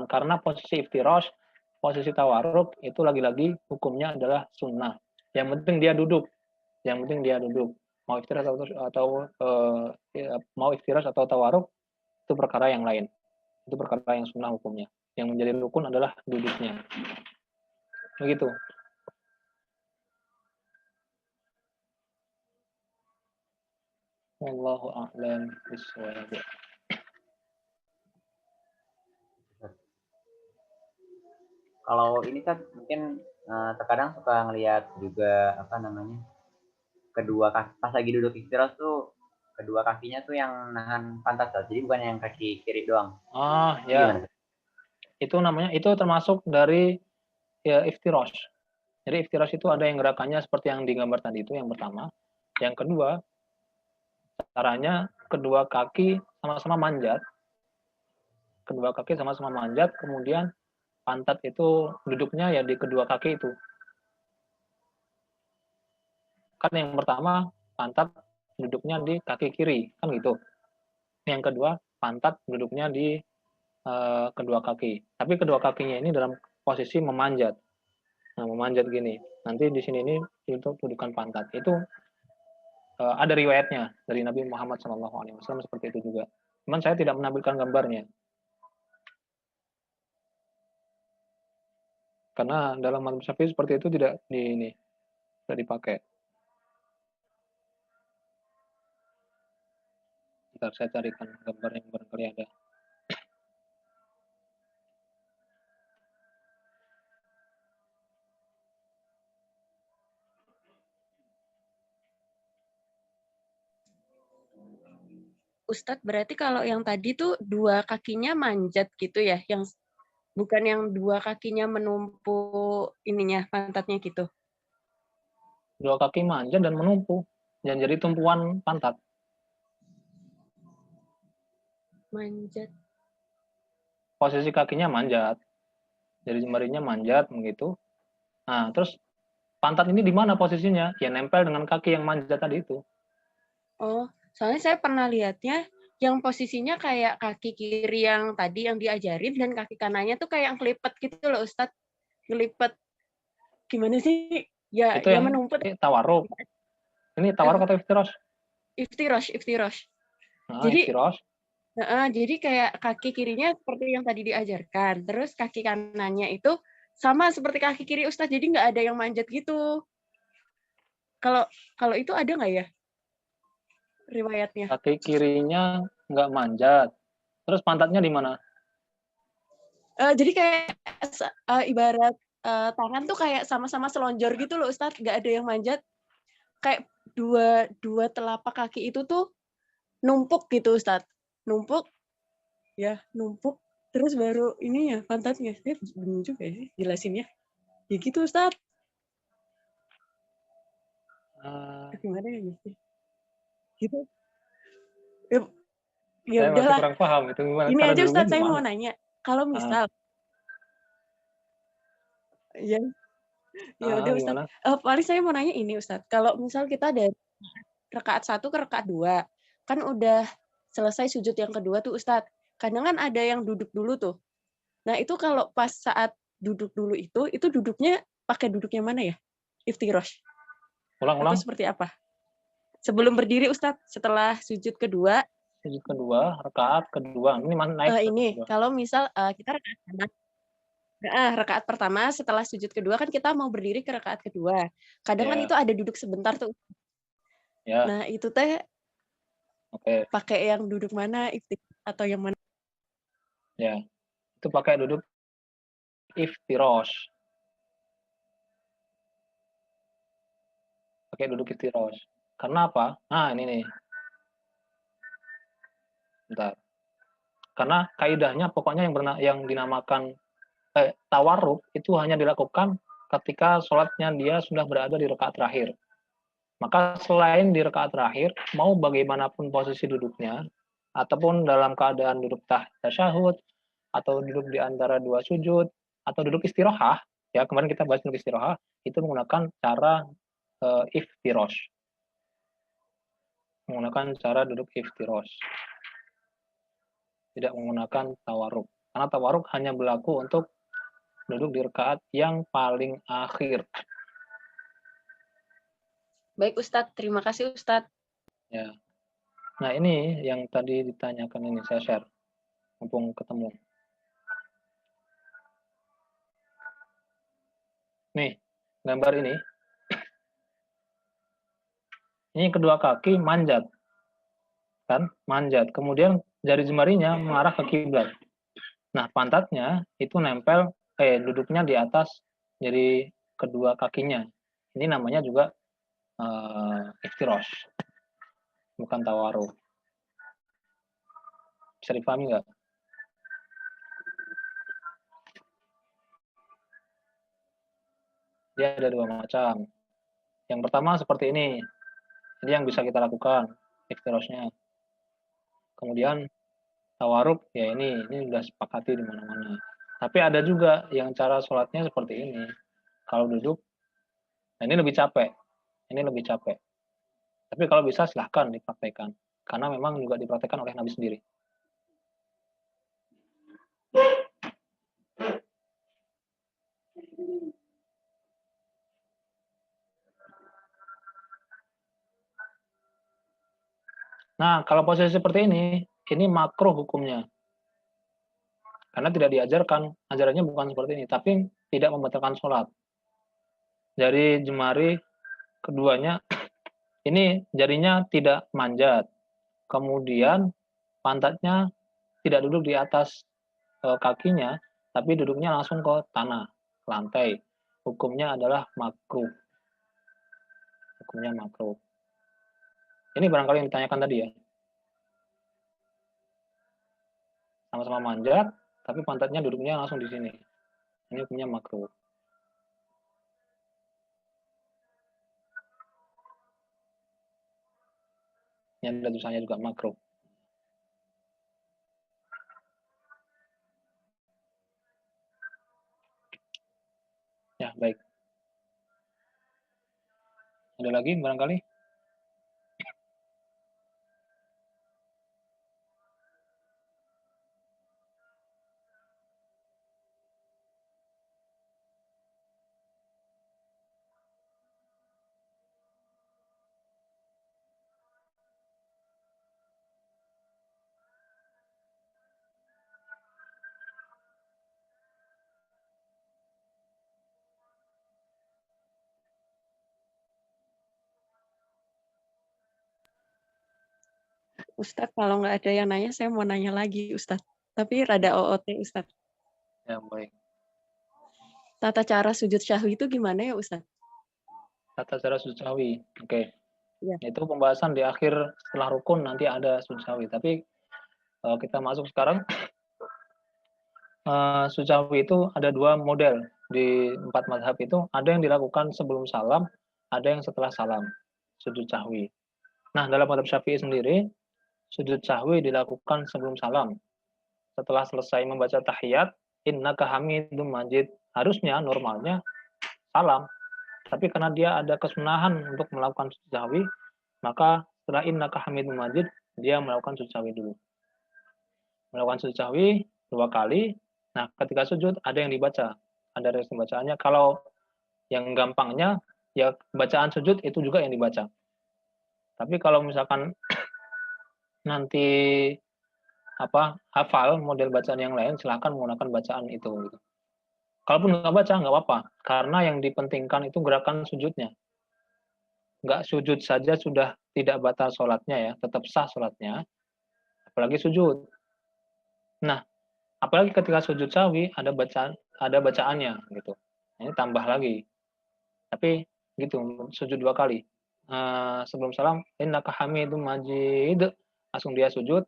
karena posisi iftirash, posisi tawarruk itu lagi-lagi hukumnya adalah sunnah. Yang penting dia duduk. Mau iftirash mau iftirash atau tawarruk itu perkara yang lain. Itu perkara yang sunnah hukumnya. Yang menjadi rukun adalah duduknya. Begitu. Wallahu a'lam bishawab. Kalau ini kan mungkin terkadang suka ngelihat juga kedua kaki pas lagi duduk istirahat tuh kedua kakinya tuh yang nahan pantat, jadi bukan yang kaki kiri doang. Ya. Itu termasuk dari ya, iftirash. Jadi iftirash itu ada yang gerakannya seperti yang digambar tadi itu yang pertama. Yang kedua, caranya kedua kaki sama-sama manjat. Kemudian pantat itu duduknya ya di kedua kaki itu. Kan yang pertama pantat duduknya di kaki kiri, kan gitu. Yang kedua pantat duduknya di kedua kaki. Tapi kedua kakinya ini dalam posisi memanjat. Nah, memanjat gini. Nanti di sini ini itu dudukan pantat. Itu ada riwayatnya dari Nabi Muhammad SAW seperti itu juga. Cuman saya tidak menampilkan gambarnya. Karena dalam mazhab Syafi'i seperti itu tidak dipakai. Bentar, saya carikan gambar yang barangkali ada. Ustadz, berarti kalau yang tadi tuh dua kakinya manjat gitu ya, yang bukan yang dua kakinya menumpuk ininya pantatnya gitu. Dua kaki manjat dan menumpuk, dan jadi tumpuan pantat. Manjat. Posisi kakinya manjat, jari jemarinya manjat begitu. Nah, terus pantat ini di mana posisinya? Ya nempel dengan kaki yang manjat tadi itu. Oh, soalnya saya pernah lihatnya yang posisinya kayak kaki kiri yang tadi yang diajarin dan kaki kanannya tuh kayak yang kelipet gitu loh Ustadz. Ngelipet. Gimana sih? Ya, itu yang menumpuk. Tawarruk. Ini tawarruk atau iftirash? Iftirash. Nah, iftirash. Jadi kayak kaki kirinya seperti yang tadi diajarkan. Terus kaki kanannya itu sama seperti kaki kiri Ustadz. Jadi nggak ada yang manjat gitu. Kalau itu ada nggak ya riwayatnya? Kaki kirinya nggak manjat. Terus pantatnya di mana? Jadi kayak ibarat tangan tuh kayak sama-sama selonjor gitu loh Ustadz. Nggak ada yang manjat. Kayak dua telapak kaki itu tuh numpuk gitu Ustadz. Numpuk. Terus baru ini ya pantatnya. Bingung juga ya jelasinnya. Ya gitu Ustadz. Gimana ya Gusti? Gitu. Ya, ya Saya masih udahlah. kurang paham itu gimana Ini cara aja duduknya Ustadz saya mau gimana? nanya. Kalau misal, ya, ya udah Ustadz. Gimana? Paling saya mau nanya ini Ustadz. Kalau misal kita dari rakaat 1 ke rakaat 2, kan udah selesai sujud yang kedua tuh Ustadz. Kadang kan ada yang duduk dulu tuh. Nah itu kalau pas saat duduk dulu itu duduknya pakai duduk yang mana ya? Iftirosh. Ulang-ulang. Atau seperti apa? Sebelum berdiri Ustadz, setelah sujud kedua. Sujud kedua, rakaat kedua. Ini mana naik? Ini kalau misal kita rakaat pertama. Rakaat pertama setelah sujud kedua kan kita mau berdiri ke rakaat kedua. Kadang kan itu ada duduk sebentar tuh. Ya. Nah itu teh Oke. pakai yang duduk mana atau yang mana? Ya, itu pakai duduk iftirosh. Pakai duduk iftirosh. Karena apa? Nah ini nih. Bentar. Karena kaidahnya pokoknya yang dinamakan tawarruk itu hanya dilakukan ketika sholatnya dia sudah berada di rakaat terakhir. Maka selain di rakaat terakhir, mau bagaimanapun posisi duduknya, ataupun dalam keadaan duduk tasyahud, atau duduk di antara dua sujud, atau duduk istirahah, ya kemarin kita bahas duduk istirahah, itu menggunakan cara iftirosh. Menggunakan cara duduk iftirosh. Tidak menggunakan tawarruk. Karena tawarruk hanya berlaku untuk duduk di rakaat yang paling akhir. Baik Ustadz, terima kasih Ustadz. Ya. Nah ini yang tadi ditanyakan ini saya share, mumpung ketemu. Nih, gambar ini. Ini kedua kaki manjat. Kan? Manjat. Kemudian jari jemarinya mengarah ke kiblat. Nah, pantatnya itu nempel duduknya di atas jari kedua kakinya. Ini namanya juga iftirosh. Bukan tawarruk. Bisa dipahami nggak? Dia ada dua macam. Yang pertama seperti ini. Ini yang bisa kita lakukan, iftiroshnya. Kemudian tawarruk, ya ini udah sepakati di mana-mana. Tapi ada juga yang cara sholatnya seperti ini. Kalau duduk, nah ini lebih capek. Ini lebih capek. Tapi kalau bisa silahkan dipraktekkan. Karena memang juga dipraktekkan oleh Nabi sendiri. Nah, kalau posisi seperti ini makruh hukumnya. Karena tidak diajarkan, ajarannya bukan seperti ini, tapi tidak membatalkan sholat. Jari jemari keduanya, ini jarinya tidak manjat. Kemudian pantatnya tidak duduk di atas kakinya, tapi duduknya langsung ke tanah, ke lantai. Hukumnya adalah makruh. Hukumnya makruh. Ini barangkali yang ditanyakan tadi ya. Sama-sama manjat, tapi pantatnya duduknya langsung di sini. Ini hukumnya makruh. Yang ada tulisannya juga makruh. Ya, baik. Ada lagi barangkali? Ustadz, kalau nggak ada yang nanya, saya mau nanya lagi, Ustadz. Tapi rada OOT, Ustadz. Ya, baik. Tata cara sujud syahwi itu gimana ya, Ustadz? Tata cara sujud syahwi. Oke. Ya. Itu pembahasan di akhir setelah rukun nanti ada sujud syahwi. Tapi kita masuk sekarang. Sujud syahwi itu ada dua model. Di 4 mazhab itu ada yang dilakukan sebelum salam, ada yang setelah salam. sujud sahwi. Nah, dalam mazhab Syafi'i sendiri, sujud sahwi dilakukan sebelum salam. Setelah selesai membaca tahiyat, innaka hamidum majid. Harusnya normalnya salam. Tapi karena dia ada kesunahan untuk melakukan sujud sahwi, maka setelah innaka hamidum majid, dia melakukan sujud sahwi dulu. Melakukan sujud sahwi 2 kali. Nah, ketika sujud ada yang dibaca. Ada reaksi bacaannya. Kalau yang gampangnya, ya bacaan sujud itu juga yang dibaca. Tapi kalau misalkan nanti hafal model bacaan yang lain, silahkan menggunakan bacaan itu. Gitu. Kalaupun nggak baca, nggak apa-apa. Karena yang dipentingkan itu gerakan sujudnya. Nggak sujud saja sudah tidak batal sholatnya ya, tetap sah sholatnya. Apalagi sujud. Nah, apalagi ketika sujud sahwi ada bacaannya gitu. Ini tambah lagi. Tapi gitu, sujud 2 kali. Sebelum salam, innaka hamidum majid. Langsung dia sujud.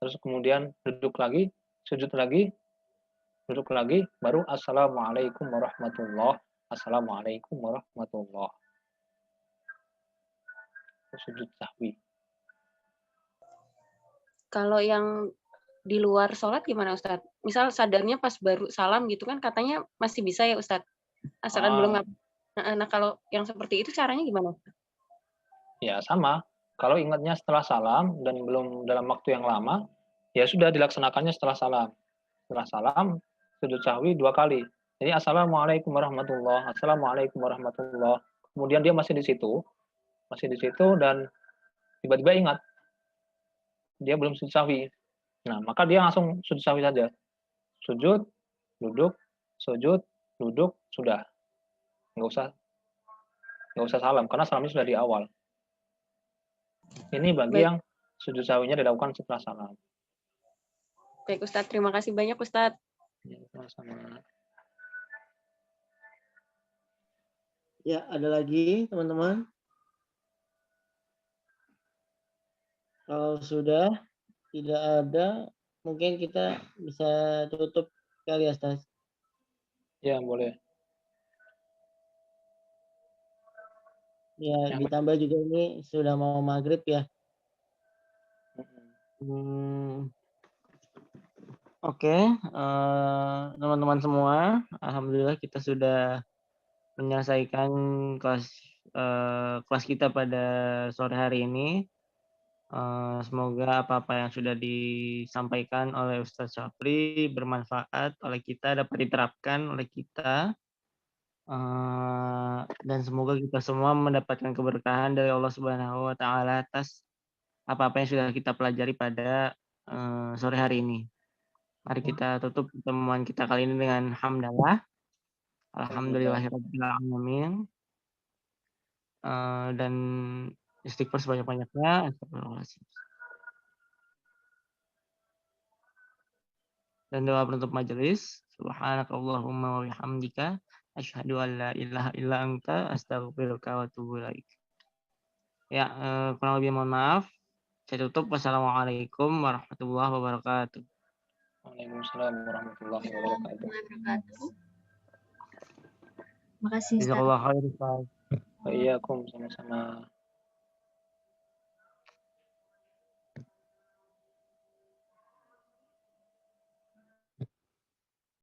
Terus kemudian duduk lagi, sujud lagi, duduk lagi, baru assalamualaikum warahmatullahi. Assalamualaikum warahmatullahi. Sujud sahwi. Kalau yang di luar sholat gimana Ustadz? Misal sadarnya pas baru salam gitu kan katanya masih bisa ya Ustadz? Asalkan belum ngapa. Nah, kalau yang seperti itu caranya gimana? Ya sama. Kalau ingatnya setelah salam dan belum dalam waktu yang lama, ya sudah dilaksanakannya setelah salam. Setelah salam, sujud sahwi 2 kali. Jadi assalamualaikum warahmatullahi, assalamualaikum warahmatullahi. Kemudian dia masih di situ dan tiba-tiba ingat dia belum sujud sahwi. Nah, maka dia langsung sujud sahwi saja. Sujud, duduk, sujud, duduk, sudah. Nggak usah salam karena salamnya sudah di awal. Ini bagi yang sujud sahwinya dilakukan setelah salam. Baik Ustadz, terima kasih banyak Ustadz. Ya, sama-sama. Ya, ada lagi teman-teman? Kalau sudah tidak ada, mungkin kita bisa tutup kali ya, Ustaz. Ya, boleh. Ya, ditambah juga ini sudah mau maghrib ya. Oke, teman-teman semua, alhamdulillah kita sudah menyelesaikan kelas kita pada sore hari ini. Semoga apa-apa yang sudah disampaikan oleh Ustadz Syafri bermanfaat oleh kita, dapat diterapkan oleh kita. Dan semoga kita semua mendapatkan keberkahan dari Allah Subhanahu wa Ta'ala atas apa-apa yang sudah kita pelajari pada sore hari ini. Mari kita tutup pertemuan kita kali ini dengan hamdalah. Alhamdulillahirabbil alamin. Dan istighfar sebanyak-banyaknya. Astagfirullahaladzim. Dan doa penutup majelis. Subhanakallahumma wa bihamdika. Asyhadu an la ilaha illa anta astaghfiruka wa atubu ilaik. Ya, kurang lebih mohon maaf. Saya tutup. Wassalamualaikum warahmatullahi wabarakatuh. Waalaikumsalam warahmatullahi wabarakatuh. Makasih Ustaz. Jazakallahu khairan. Waalaikumsalam sama-sama.